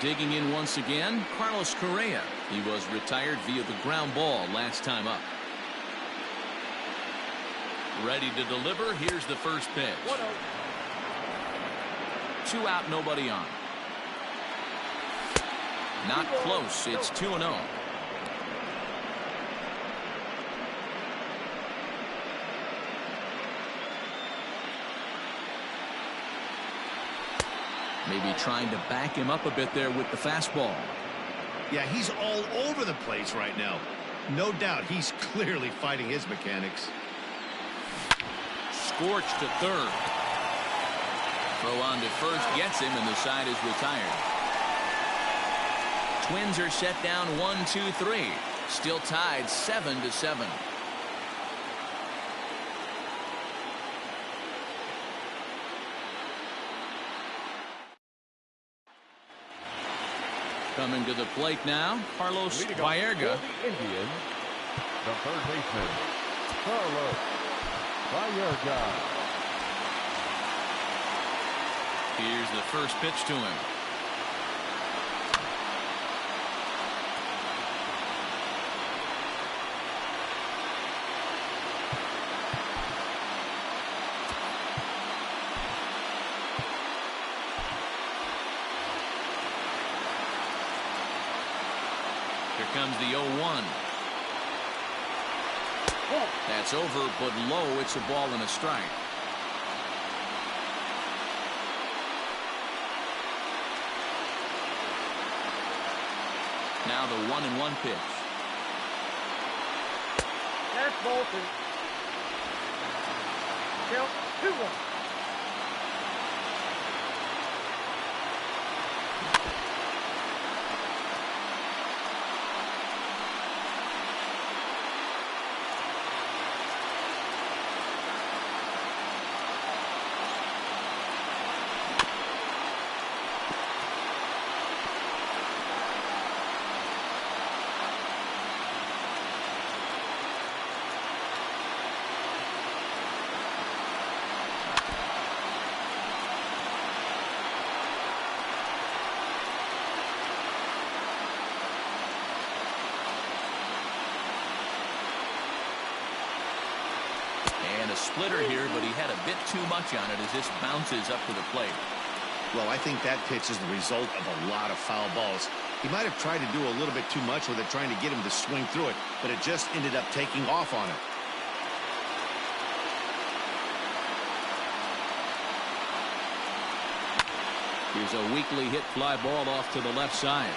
Digging in once again, Carlos Correa. He was retired via the ground ball last time up. Ready to deliver. Here's the first pitch. 2 out, nobody on. Not close. It's 2-0. Maybe trying to back him up a bit there with the fastball. Yeah, he's all over the place right now. No doubt he's clearly fighting his mechanics. Scorched to third. Throw on to first gets him, and the side is retired. Twins are set down 1-2-3. Still tied 7-7. Coming to the plate now, Carlos Baerga. Indians, the 3rd baseman, Carlos Baerga. Here's the first pitch to him. Here comes the 0-1. That's over, but low. It's a ball and a strike. Now the 1-1 pitch. That's Bolton. Count 2-1. And a splitter here, but he had a bit too much on it as this bounces up to the plate. Well, I think that pitch is the result of a lot of foul balls. He might have tried to do a little bit too much with it, trying to get him to swing through it, but it just ended up taking off on him. Here's a weakly hit fly ball off to the left side.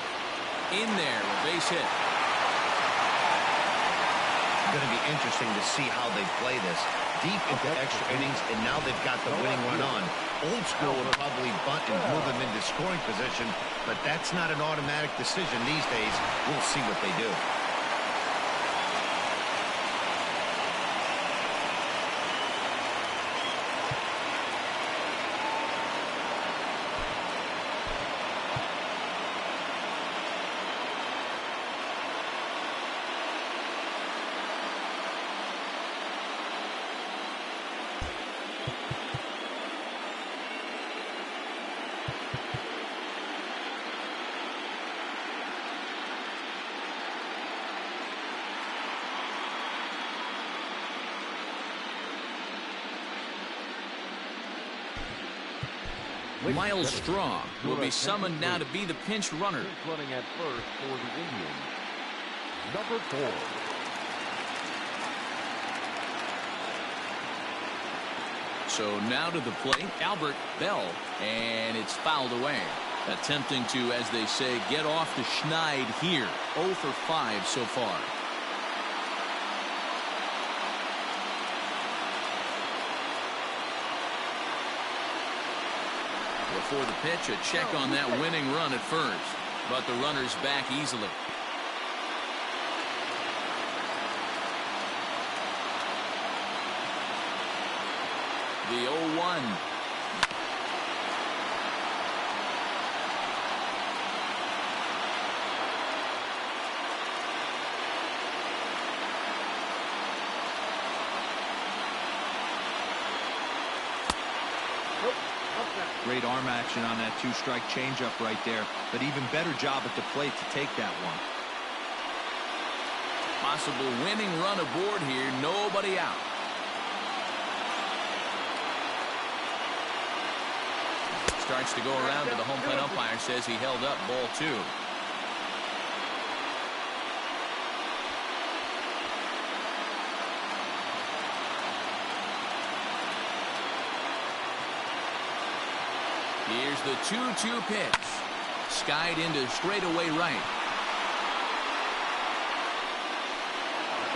In there, a base hit. Going to be interesting to see how they play this. Deep into extra innings, and now they've got the winning run on. Old school would probably bunt and move them into scoring position, but that's not an automatic decision these days. We'll see what they do. Miles Straw will be summoned now to be the pinch runner. Running at first for the Indians, number 4. So now to the plate, Albert Bell, and it's fouled away. Attempting to, as they say, get off the schneid here. 0 for 5 so far. Before the pitch, a check on that winning run at first, but the runner's back easily. The 0-1. Great arm action on that 2-strike changeup right there, but even better job at the plate to take that one. Possible winning run aboard here, nobody out. Starts to go around, but the home plate umpire says he held up ball 2. Here's the 2-2 pitch. Skied into straightaway right.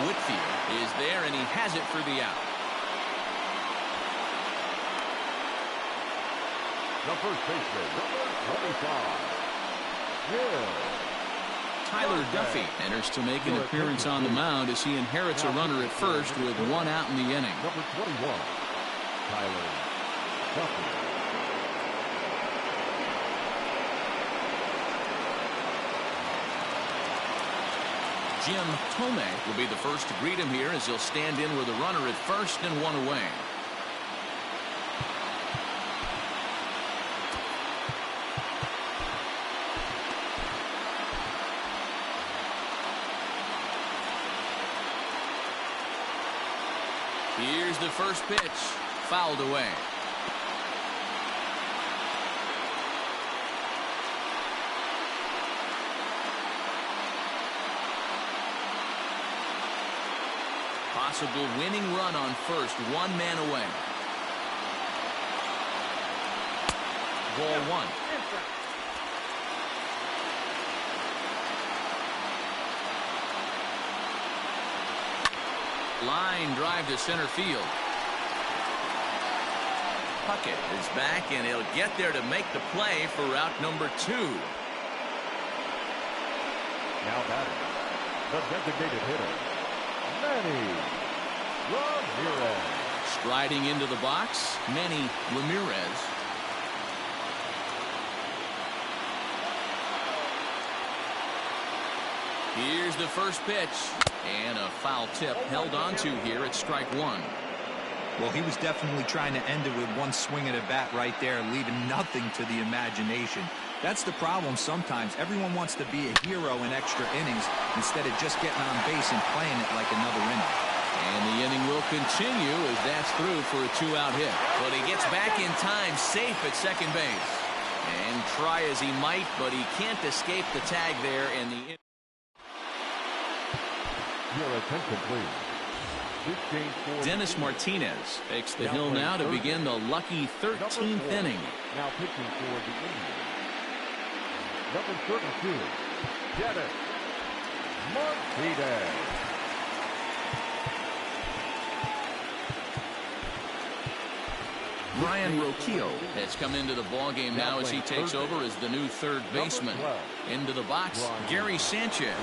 Whitfield is there, and he has it for the out. The first baseman, number 25, Hill. Tyler Duffy enters to make an appearance on the mound as he inherits a runner at first with 1 out in the inning. Number 21, Tyler Duffy. Jim Thome will be the first to greet him here as he'll stand in with a runner at first and 1 away. Here's the first pitch, fouled away. Possible winning run on first, 1 man away. Ball 1. Line drive to center field. Puckett is back, and he'll get there to make the play for route number 2. Now batting, the designated hitter, Manny Ramirez. Striding into the box, Manny Ramirez. Here's the first pitch, and a foul tip held onto here at strike 1. Well, he was definitely trying to end it with 1 swing at a bat right there, leaving nothing to the imagination. That's the problem sometimes. Everyone wants to be a hero in extra innings instead of just getting on base and playing it like another inning. And the inning will continue as that's through for a 2-out hit. But he gets back in time, safe at second base. And try as he might, but he can't escape the tag there. And Your attention, please. This game for Dennis Martinez takes the hill now to begin the lucky 13th inning. Now pitching for the Indians. Number 32, Dennis Martinez. Brian Roquillo has come into the ballgame now as he takes over as the new third baseman. Into the box, Gary Sanchez,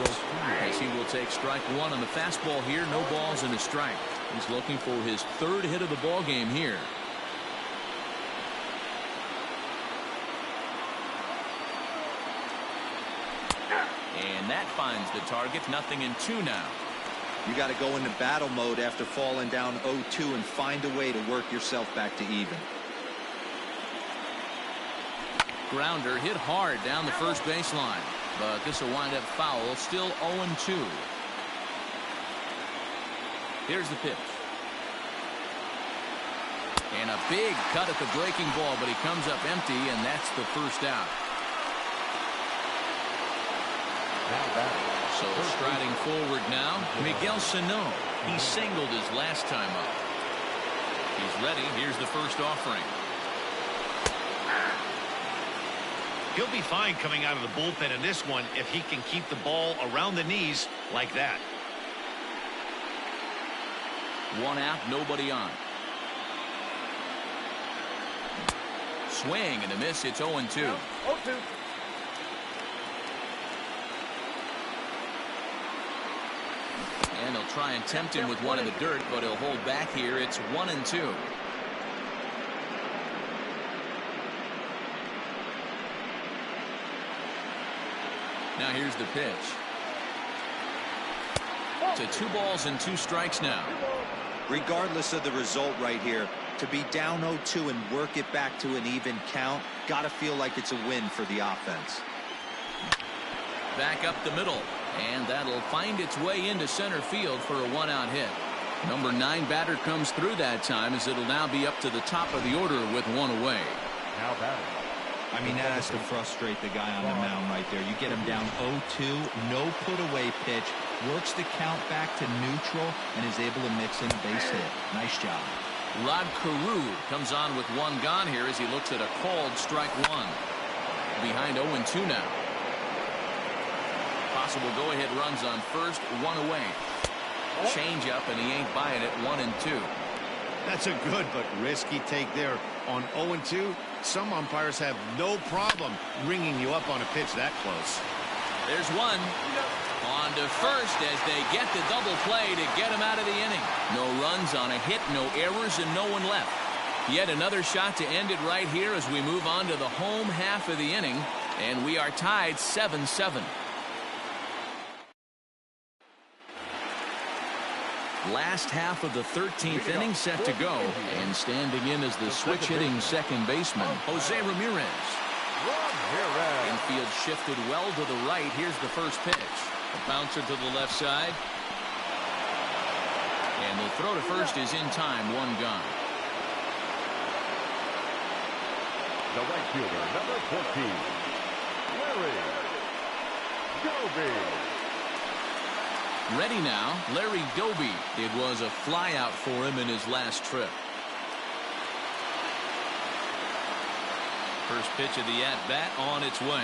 as he will take strike one on the fastball here. No balls and a strike. He's looking for his third hit of the ballgame here. And that finds the target. 0-2 now. You got to go into battle mode after falling down 0-2 and find a way to work yourself back to even. Grounder hit hard down the first baseline, but this will wind up foul. Still 0-2. Here's the pitch. And a big cut at the breaking ball, but he comes up empty, and that's the first out. So striding forward now, Miguel Sano. He singled his last time up. He's ready. Here's the first offering. He'll be fine coming out of the bullpen in this one if he can keep the ball around the knees like that. One out, nobody on. Swing and a miss. It's 0-2. 0-2. And they'll try and tempt him with one in the dirt, but he'll hold back here. It's 1-2. Now here's the pitch. To 2 balls and 2 strikes now. Regardless of the result right here, to be down 0-2 and work it back to an even count, gotta feel like it's a win for the offense. Back up the middle, and that'll find its way into center field for a 1-out hit. Number 9 batter comes through that time, as it'll now be up to the top of the order with 1 away. Now batting. I mean, that has to frustrate the guy on the mound right there. You get him down 0-2, no put away pitch, works the count back to neutral, and is able to mix in a base hit. Nice job. Rod Carew comes on with 1 gone here as he looks at a called strike 1. Behind 0-2 now. Possible go-ahead runs on first, 1 away. Change up, and he ain't buying it. 1-2. That's a good but risky take there. On 0-2, some umpires have no problem ringing you up on a pitch that close. There's one. On to first as they get the double play to get him out of the inning. No runs on a hit, no errors, and no one left. Yet another shot to end it right here as we move on to the home half of the inning, and we are tied 7-7. Last half of the 13th inning set to go, and standing in as the switch-hitting second baseman, Jose Ramirez. Infield shifted well to the right. Here's the first pitch. A bouncer to the left side. And the throw to first is in time. 1 gone. The right fielder, number 14, Larry Doby. Ready now, Larry Doby. It was a flyout for him in his last trip. First pitch of the at-bat on its way.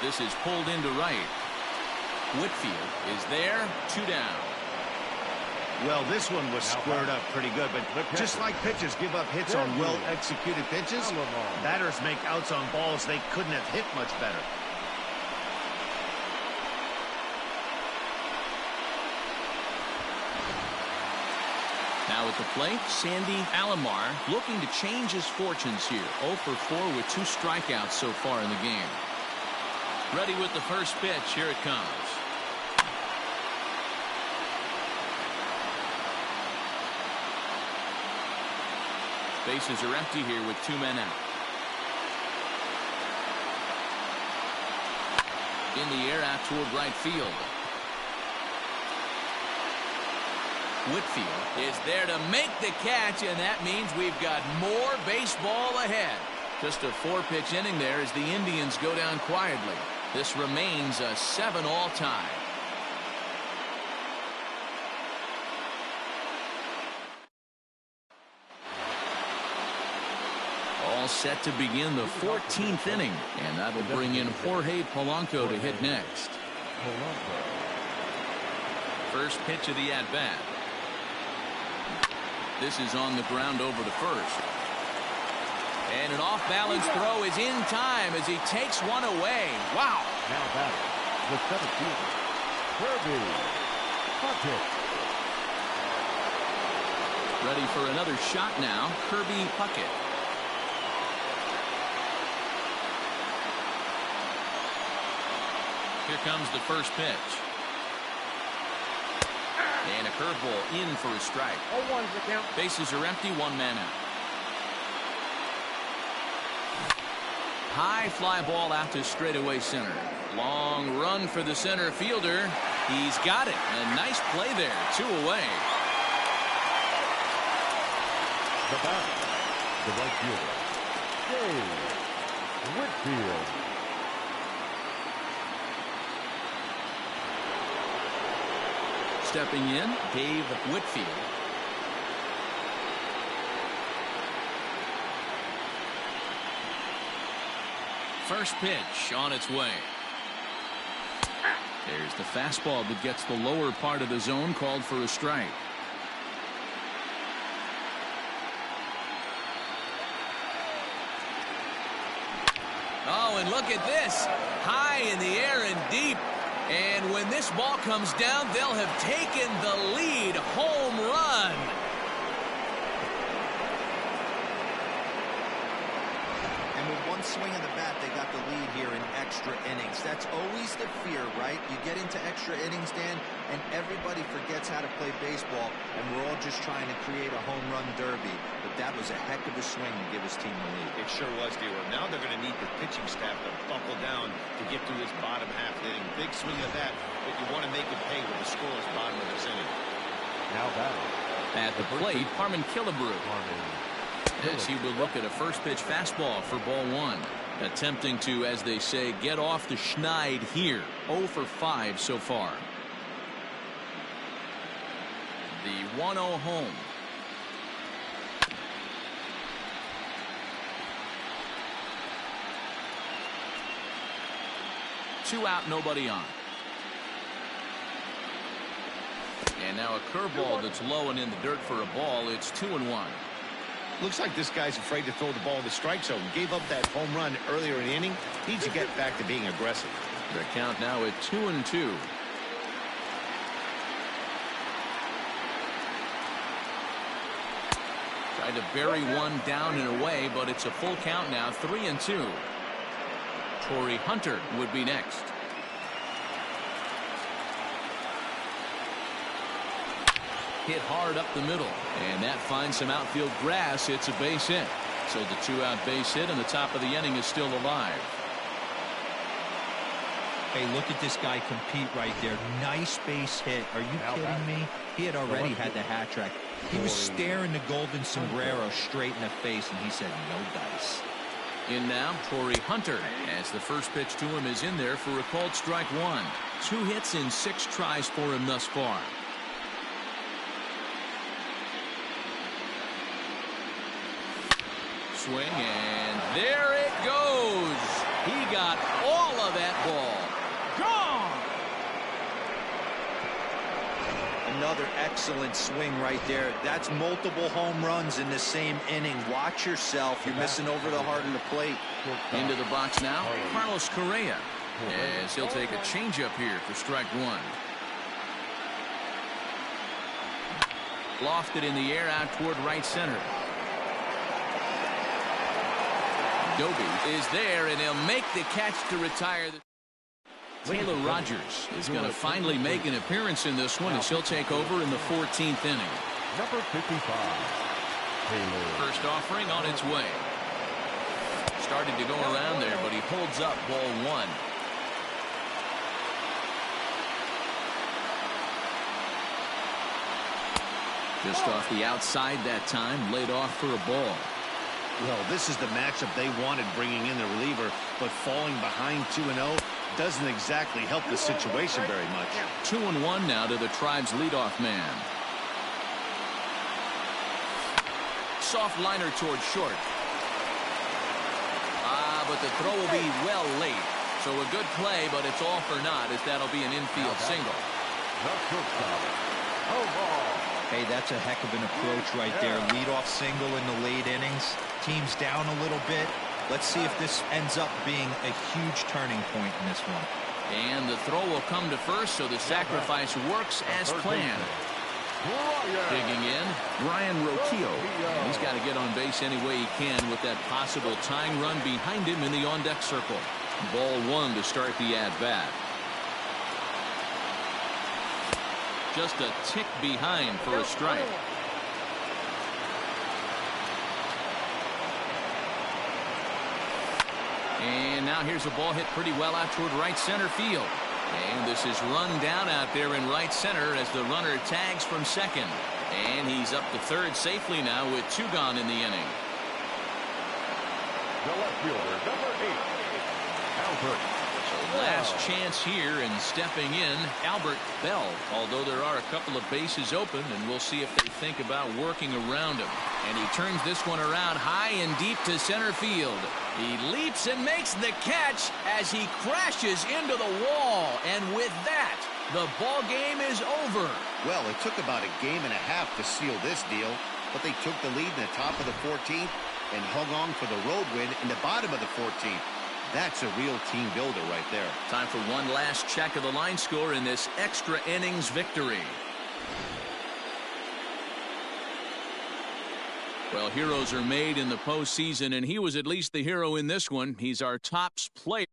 This is pulled into right. Whitfield is there, 2 down. Well, this one was squared up pretty good, but just like pitchers give up hits on well-executed pitches, batters make outs on balls they couldn't have hit much better. Now at the plate, Sandy Alomar looking to change his fortunes here. 0 for 4 with 2 strikeouts so far in the game. Ready with the first pitch. Here it comes. Bases are empty here with 2 men out. In the air out toward right field. Whitfield is there to make the catch, and that means we've got more baseball ahead. Just a 4-pitch inning there as the Indians go down quietly. This remains a 7-all tie. All set to begin the 14th inning, and that'll bring in Jorge Polanco to hit next. First pitch of the at-bat. This is on the ground over to first. And an off-balance throw is in time as he takes one away. Wow. Now batting, the center fielder, Kirby Puckett. Ready for another shot now, Kirby Puckett. Here comes the first pitch. And a curveball in for a strike. 0-1's the count. Bases are empty, 1 man out. High fly ball out to straightaway center. Long run for the center fielder. He's got it. A nice play there. 2 away. The batter, the right fielder, Dave Whitfield. Stepping in, Dave Whitfield. First pitch on its way. There's the fastball that gets the lower part of the zone, called for a strike. Oh, and look at this. High in the air and deep. And when this ball comes down, they'll have taken the lead. Home run. And with one swing of the bat, they got the lead here in extra innings. That's always the fear, right? You get into extra innings, Dan, and everybody forgets how to play baseball, and we're all just trying to create a home run derby. But that was a heck of a swing to give his team the lead. It sure was, D-Roy. Now they're going to need the pitching staff to buckle down to get through this bottom half inning. Big swing of that, but you want to make it pay with the scoreless bottom of this inning. Now batting, at the plate, Harmon Killebrew. As he will look at a first pitch fastball for ball 1. Attempting to, as they say, get off the schneid here. 0 for 5 so far. The 1-0 home. Two out, nobody on. And now a curveball that's low and in the dirt for a ball. It's 2-1. Looks like this guy's afraid to throw the ball in the strike zone. Gave up that home run earlier in the inning. Needs to get back to being aggressive. The count now at 2-2. Tried to bury one down and away, but it's a full count now. 3-2. Torrey Hunter would be next. Hit hard up the middle, and that finds some outfield grass. It's a base hit. So the 2-out base hit, and the top of the inning is still alive. Hey, look at this guy compete right there. Nice base hit. Are you kidding me? He had already had the hat trick. He was staring the golden sombrero straight in the face, and he said no dice. In now, Torrey Hunter, as the first pitch to him is in there for a called strike 1. 2 hits in 6 tries for him thus far. Swing, and there it goes. He got all of that ball. Gone. Another excellent swing right there. That's multiple home runs in the same inning. Watch yourself. You're missing over the heart of the plate. Into the box now, Carlos Correa, as he'll take a changeup here for strike 1. Lofted in the air out toward right center. Doby is there, and he'll make the catch to retire. Taylor Rogers is going to finally make an appearance in this one as he'll take over in the 14th inning. Number 55, Taylor. First offering on its way. Started to go around there, but he holds up ball 1. Just off the outside that time, laid off for a ball. Well, this is the matchup they wanted, bringing in the reliever, but falling behind 2-0 doesn't exactly help the situation very much. 2-1 now to the Tribe's leadoff man. Soft liner towards short. But the throw will be well late. So a good play, but it's all for naught, as that'll be an infield single. Hey, that's a heck of an approach right there. Leadoff single in the late innings. Team's down a little bit. Let's see if this ends up being a huge turning point in this one. And the throw will come to first, so the sacrifice works as planned. Digging in, Ryan Roquillo. And he's got to get on base any way he can with that possible tying run behind him in the on-deck circle. Ball one to start the at-bat. Just a tick behind for a strike. And now here's a ball hit pretty well out toward right center field. And this is run down out there in right center as the runner tags from second. And he's up to third safely now with 2 gone in the inning. The left fielder, number 8, Albert. So last chance here, and stepping in, Albert Bell. Although there are a couple of bases open, and we'll see if they think about working around him. And he turns this one around high and deep to center field. He leaps and makes the catch as he crashes into the wall. And with that, the ball game is over. Well, it took about a game and a half to seal this deal, but they took the lead in the top of the 14th and hung on for the road win in the bottom of the 14th. That's a real team builder right there. Time for one last check of the line score in this extra innings victory. Well, heroes are made in the postseason, and he was at least the hero in this one. He's our top player.